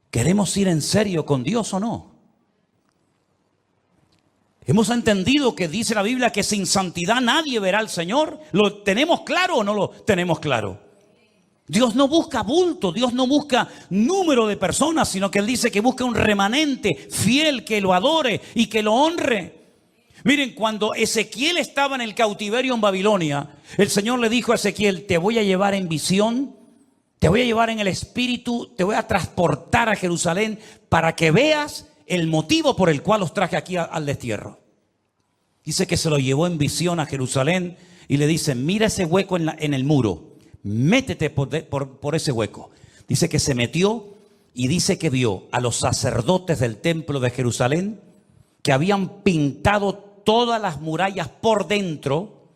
¿Queremos ir en serio con Dios o no? Hemos entendido que dice la Biblia que sin santidad nadie verá al Señor. ¿Lo tenemos claro o no lo tenemos claro? Dios no busca bulto, Dios no busca número de personas, sino que Él dice que busca un remanente fiel que lo adore y que lo honre. Miren, cuando Ezequiel estaba en el cautiverio en Babilonia, el Señor le dijo a Ezequiel, te voy a llevar en visión, te voy a llevar en el espíritu, te voy a transportar a Jerusalén para que veas el motivo por el cual los traje aquí al destierro. Dice que se lo llevó en visión a Jerusalén y le dice, mira ese hueco en el muro, métete por ese hueco. Dice que se metió y dice que vio a los sacerdotes del templo de Jerusalén que habían pintado todas las murallas por dentro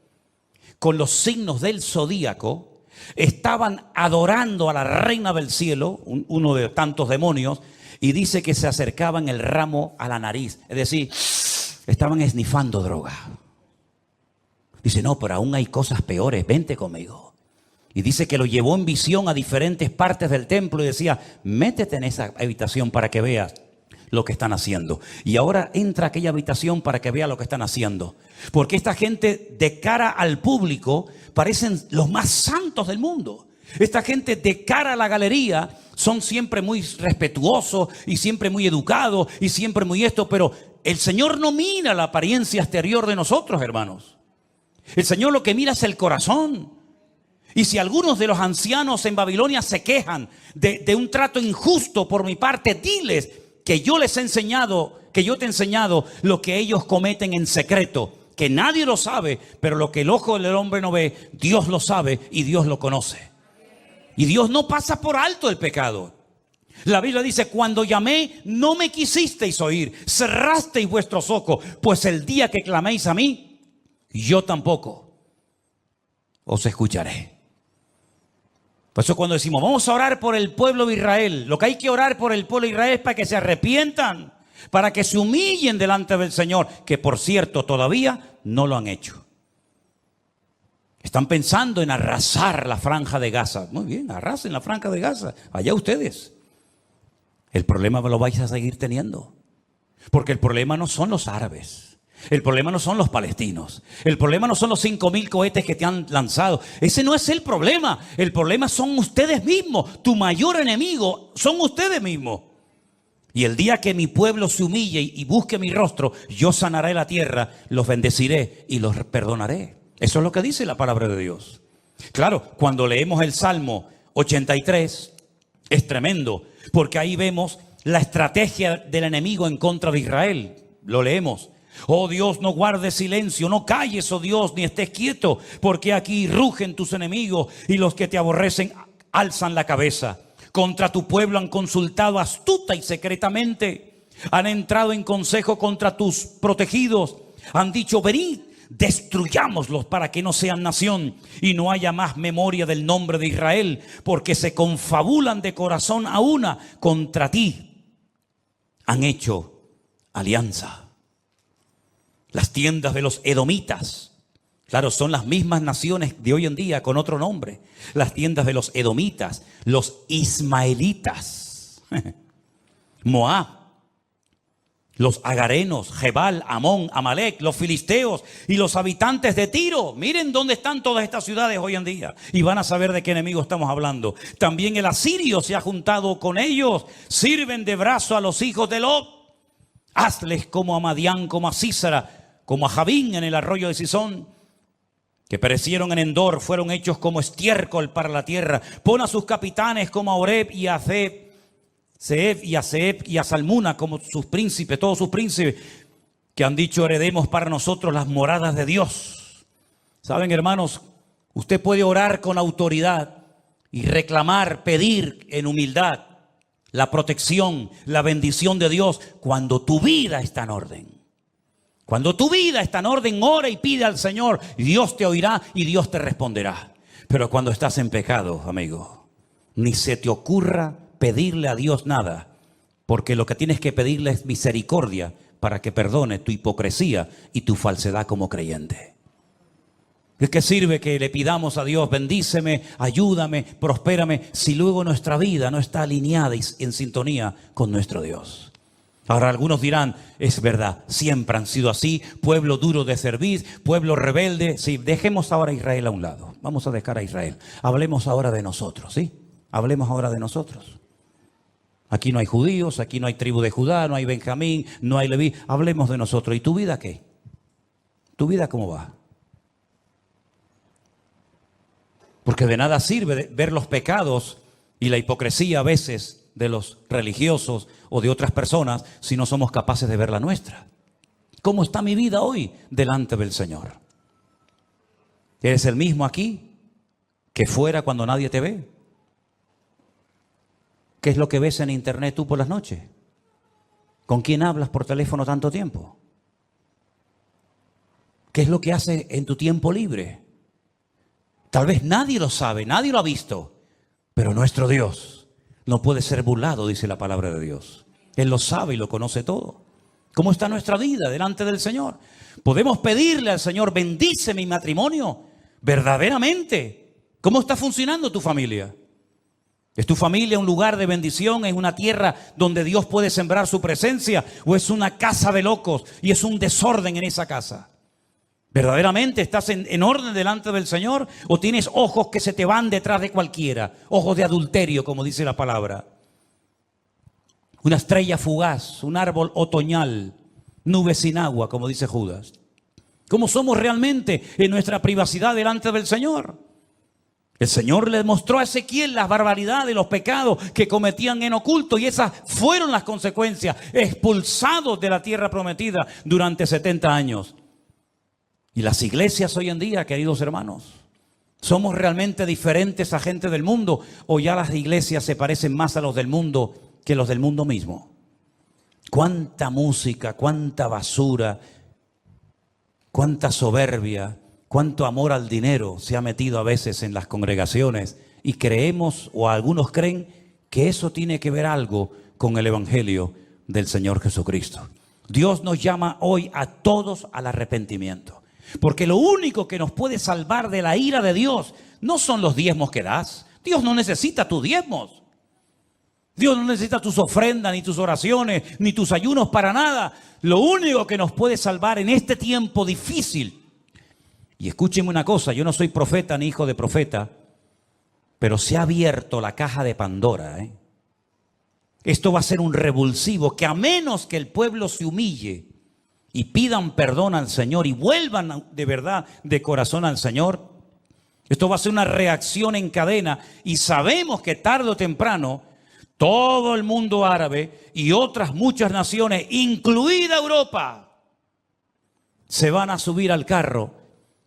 con los signos del zodíaco. Estaban adorando a la reina del cielo, uno de tantos demonios, y dice que se acercaban el ramo a la nariz. Es decir, estaban esnifando droga. Dice, no, pero aún hay cosas peores, vente conmigo. Y dice que lo llevó en visión a diferentes partes del templo y decía, métete en esa habitación para que veas lo que están haciendo. Y ahora entra a aquella habitación para que vea lo que están haciendo. Porque esta gente de cara al público parecen los más santos del mundo. Esta gente de cara a la galería son siempre muy respetuosos y siempre muy educados y siempre muy esto, pero el Señor no mira la apariencia exterior de nosotros, hermanos. El Señor lo que mira es el corazón. Y si algunos de los ancianos en Babilonia se quejan de un trato injusto por mi parte, diles que yo les he enseñado, que yo te he enseñado lo que ellos cometen en secreto, que nadie lo sabe, pero lo que el ojo del hombre no ve, Dios lo sabe y Dios lo conoce. Y Dios no pasa por alto el pecado. La Biblia dice, cuando llamé, no me quisisteis oír, cerrasteis vuestros ojos, pues el día que claméis a mí, yo tampoco os escucharé. Por eso cuando decimos, vamos a orar por el pueblo de Israel, lo que hay que orar por el pueblo de Israel es para que se arrepientan, para que se humillen delante del Señor, que por cierto todavía no lo han hecho. Están pensando en arrasar la franja de Gaza. Muy bien, arrasen la franja de Gaza, allá ustedes. El problema lo vais a seguir teniendo, porque el problema no son los árabes. El problema no son los palestinos. El problema no son los 5.000 cohetes que te han lanzado. Ese no es el problema. El problema son ustedes mismos. Tu mayor enemigo son ustedes mismos. Y el día que mi pueblo se humille y busque mi rostro, yo sanaré la tierra, los bendeciré y los perdonaré. Eso es lo que dice la palabra de Dios. Claro, cuando leemos el Salmo 83, es tremendo, porque ahí vemos la estrategia del enemigo en contra de Israel. Lo leemos. Oh Dios, no guardes silencio, no calles, oh Dios, ni estés quieto, porque aquí rugen tus enemigos y los que te aborrecen alzan la cabeza. Contra tu pueblo han consultado astuta y secretamente, han entrado en consejo contra tus protegidos, han dicho, venid, destruyámoslos para que no sean nación y no haya más memoria del nombre de Israel, porque se confabulan de corazón a una contra ti, han hecho alianza. Las tiendas de los edomitas, claro, son las mismas naciones de hoy en día con otro nombre. Las tiendas de los edomitas, los ismaelitas, Moab, los agarenos, Jebal, Amón, Amalek, los filisteos y los habitantes de Tiro. Miren dónde están todas estas ciudades hoy en día y van a saber de qué enemigo estamos hablando. También el asirio se ha juntado con ellos, sirven de brazo a los hijos de Lot. Hazles como a Madián, como a Sísara, como a Javín en el arroyo de Sisón, que perecieron en Endor, fueron hechos como estiércol para la tierra. Pon a sus capitanes como a Oreb y a Zeeb y a Zeeb y a Salmuna como sus príncipes, todos sus príncipes, que han dicho heredemos para nosotros las moradas de Dios. Saben, hermanos, usted puede orar con autoridad y reclamar, pedir en humildad la protección, la bendición de Dios cuando tu vida está en orden. Cuando tu vida está en orden, ora y pide al Señor. Dios te oirá y Dios te responderá. Pero cuando estás en pecado, amigo, ni se te ocurra pedirle a Dios nada, porque lo que tienes que pedirle es misericordia para que perdone tu hipocresía y tu falsedad como creyente. ¿De qué sirve que le pidamos a Dios, bendíceme, ayúdame, prospérame, si luego nuestra vida no está alineada y en sintonía con nuestro Dios? Ahora algunos dirán, es verdad, siempre han sido así, pueblo duro de servir, pueblo rebelde. Sí, dejemos ahora a Israel a un lado, vamos a dejar a Israel. Hablemos ahora de nosotros, ¿sí? Hablemos ahora de nosotros. Aquí no hay judíos, aquí no hay tribu de Judá, no hay Benjamín, no hay Leví. Hablemos de nosotros. ¿Y tu vida qué? ¿Tu vida cómo va? Porque de nada sirve ver los pecados y la hipocresía a veces de los religiosos o de otras personas si no somos capaces de ver la nuestra. ¿Cómo está mi vida hoy delante del Señor? ¿Eres el mismo aquí que fuera cuando nadie te ve? ¿Qué es lo que ves en internet tú por las noches? ¿Con quién hablas por teléfono tanto tiempo? ¿Qué es lo que haces en tu tiempo libre? Tal vez nadie lo sabe, nadie lo ha visto, pero nuestro Dios no puede ser burlado, dice la palabra de Dios. Él lo sabe y lo conoce todo. ¿Cómo está nuestra vida delante del Señor? Podemos pedirle al Señor, bendice mi matrimonio, verdaderamente. ¿Cómo está funcionando tu familia? ¿Es tu familia un lugar de bendición? ¿Es una tierra donde Dios puede sembrar su presencia? ¿O es una casa de locos y es un desorden en esa casa? ¿Verdaderamente estás en orden delante del Señor? ¿O tienes ojos que se te van detrás de cualquiera? Ojos de adulterio, como dice la palabra. Una estrella fugaz, un árbol otoñal, nubes sin agua, como dice Judas. ¿Cómo somos realmente en nuestra privacidad delante del Señor? El Señor le mostró a Ezequiel las barbaridades, los pecados que cometían en oculto, y esas fueron las consecuencias, expulsados de la tierra prometida durante 70 años. Y las iglesias hoy en día, queridos hermanos, ¿somos realmente diferentes a gente del mundo o ya las iglesias se parecen más a los del mundo que los del mundo mismo? Cuánta música, cuánta basura, cuánta soberbia, cuánto amor al dinero se ha metido a veces en las congregaciones y creemos, o algunos creen, que eso tiene que ver algo con el evangelio del Señor Jesucristo. Dios nos llama hoy a todos al arrepentimiento, porque lo único que nos puede salvar de la ira de Dios no son los diezmos que das. Dios no necesita tus diezmos. Dios no necesita tus ofrendas, ni tus oraciones, ni tus ayunos para nada. Lo único que nos puede salvar en este tiempo difícil. Y escúchenme una cosa, yo no soy profeta ni hijo de profeta, pero se ha abierto la caja de Pandora. Esto va a ser un revulsivo que, a menos que el pueblo se humille y pidan perdón al Señor y vuelvan de verdad de corazón al Señor, esto va a ser una reacción en cadena. Y sabemos que tarde o temprano todo el mundo árabe y otras muchas naciones, incluida Europa, se van a subir al carro.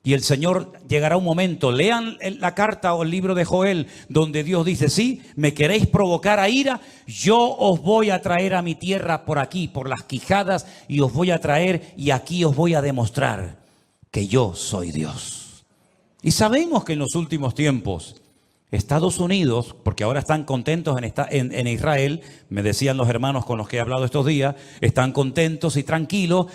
Y el Señor llegará un momento, lean la carta o el libro de Joel, donde Dios dice, sí, me queréis provocar a ira, yo os voy a traer a mi tierra por aquí, por las quijadas, y os voy a traer, y aquí os voy a demostrar que yo soy Dios. Y sabemos que en los últimos tiempos Estados Unidos, porque ahora están contentos en Israel, me decían los hermanos con los que he hablado estos días, están contentos y tranquilos,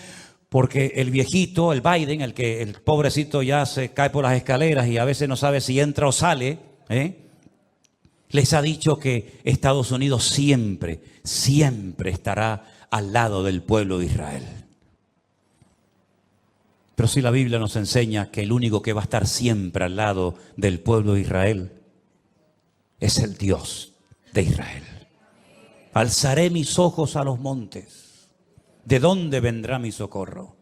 porque el viejito, el Biden, el pobrecito ya se cae por las escaleras y a veces no sabe si entra o sale, les ha dicho que Estados Unidos siempre, siempre estará al lado del pueblo de Israel. Pero si la Biblia nos enseña que el único que va a estar siempre al lado del pueblo de Israel es el Dios de Israel. Alzaré mis ojos a los montes. ¿De dónde vendrá mi socorro?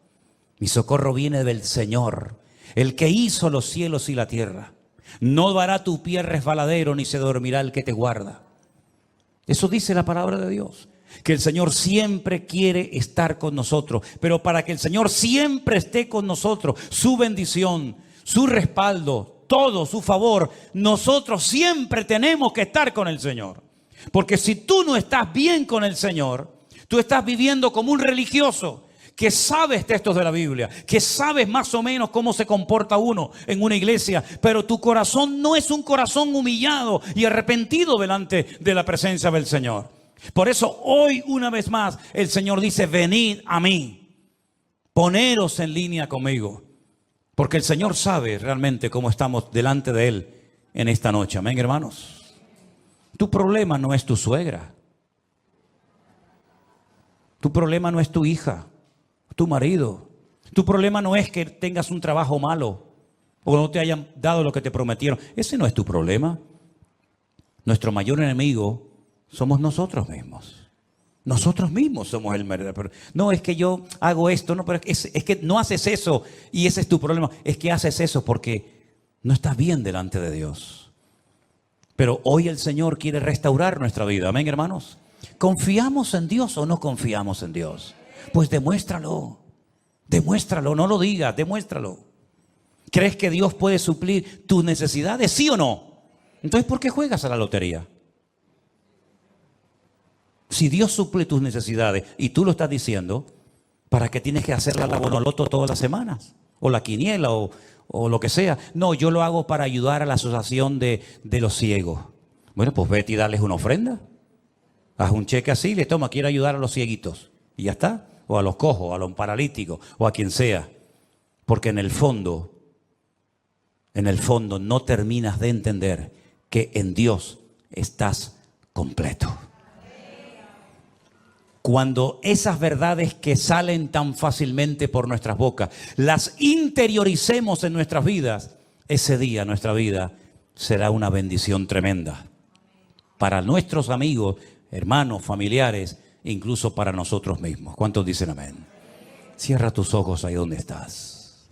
Mi socorro viene del Señor, el que hizo los cielos y la tierra. No dará tu pie resbaladero, ni se dormirá el que te guarda. Eso dice la palabra de Dios, que el Señor siempre quiere estar con nosotros. Pero para que el Señor siempre esté con nosotros, su bendición, su respaldo, todo su favor, nosotros siempre tenemos que estar con el Señor. Porque si tú no estás bien con el Señor, tú estás viviendo como un religioso que sabes textos de la Biblia, que sabes más o menos cómo se comporta uno en una iglesia, pero tu corazón no es un corazón humillado y arrepentido delante de la presencia del Señor. Por eso hoy, una vez más, el Señor dice, venid a mí, poneros en línea conmigo, porque el Señor sabe realmente cómo estamos delante de Él en esta noche. Amén, hermanos. Tu problema no es tu suegra. Tu problema no es tu hija, tu marido. Tu problema no es que tengas un trabajo malo o no te hayan dado lo que te prometieron. Ese no es tu problema. Nuestro mayor enemigo somos nosotros mismos. Nosotros mismos somos el verdadero. No es que yo hago esto, no, pero es que no haces eso y ese es tu problema. Es que haces eso porque no estás bien delante de Dios. Pero hoy el Señor quiere restaurar nuestra vida. Amén, hermanos. ¿Confiamos en Dios o no confiamos en Dios? Pues demuéstralo, no lo digas, demuéstralo. ¿Crees que Dios puede suplir tus necesidades, sí o no? Entonces, ¿por qué juegas a la lotería? Si Dios suple tus necesidades y tú lo estás diciendo, ¿para qué tienes que hacer la bonoloto todas las semanas? O la quiniela o lo que sea. No, yo lo hago para ayudar a la asociación de los ciegos. Bueno, pues vete y darles una ofrenda. Haz un cheque así, le toma, quiero ayudar a los cieguitos. Y ya está. O a los cojos, a los paralíticos, o a quien sea. Porque en el fondo no terminas de entender que en Dios estás completo. Cuando esas verdades que salen tan fácilmente por nuestras bocas, las interioricemos en nuestras vidas, ese día nuestra vida será una bendición tremenda. Para nuestros amigos, hermanos, familiares, incluso para nosotros mismos. ¿Cuántos dicen amén? Cierra tus ojos ahí donde estás.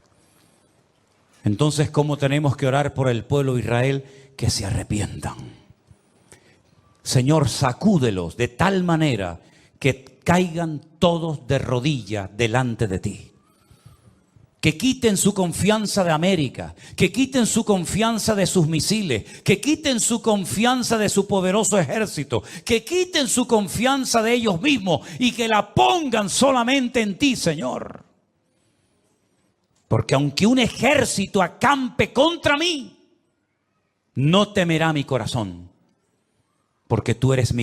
Entonces, ¿cómo tenemos que orar por el pueblo de Israel? Que se arrepientan. Señor, sacúdelos de tal manera que caigan todos de rodillas delante de ti. Que quiten su confianza de América, que quiten su confianza de sus misiles, que quiten su confianza de su poderoso ejército, que quiten su confianza de ellos mismos y que la pongan solamente en ti, Señor. Porque aunque un ejército acampe contra mí, No temerá mi corazón, porque tú eres mi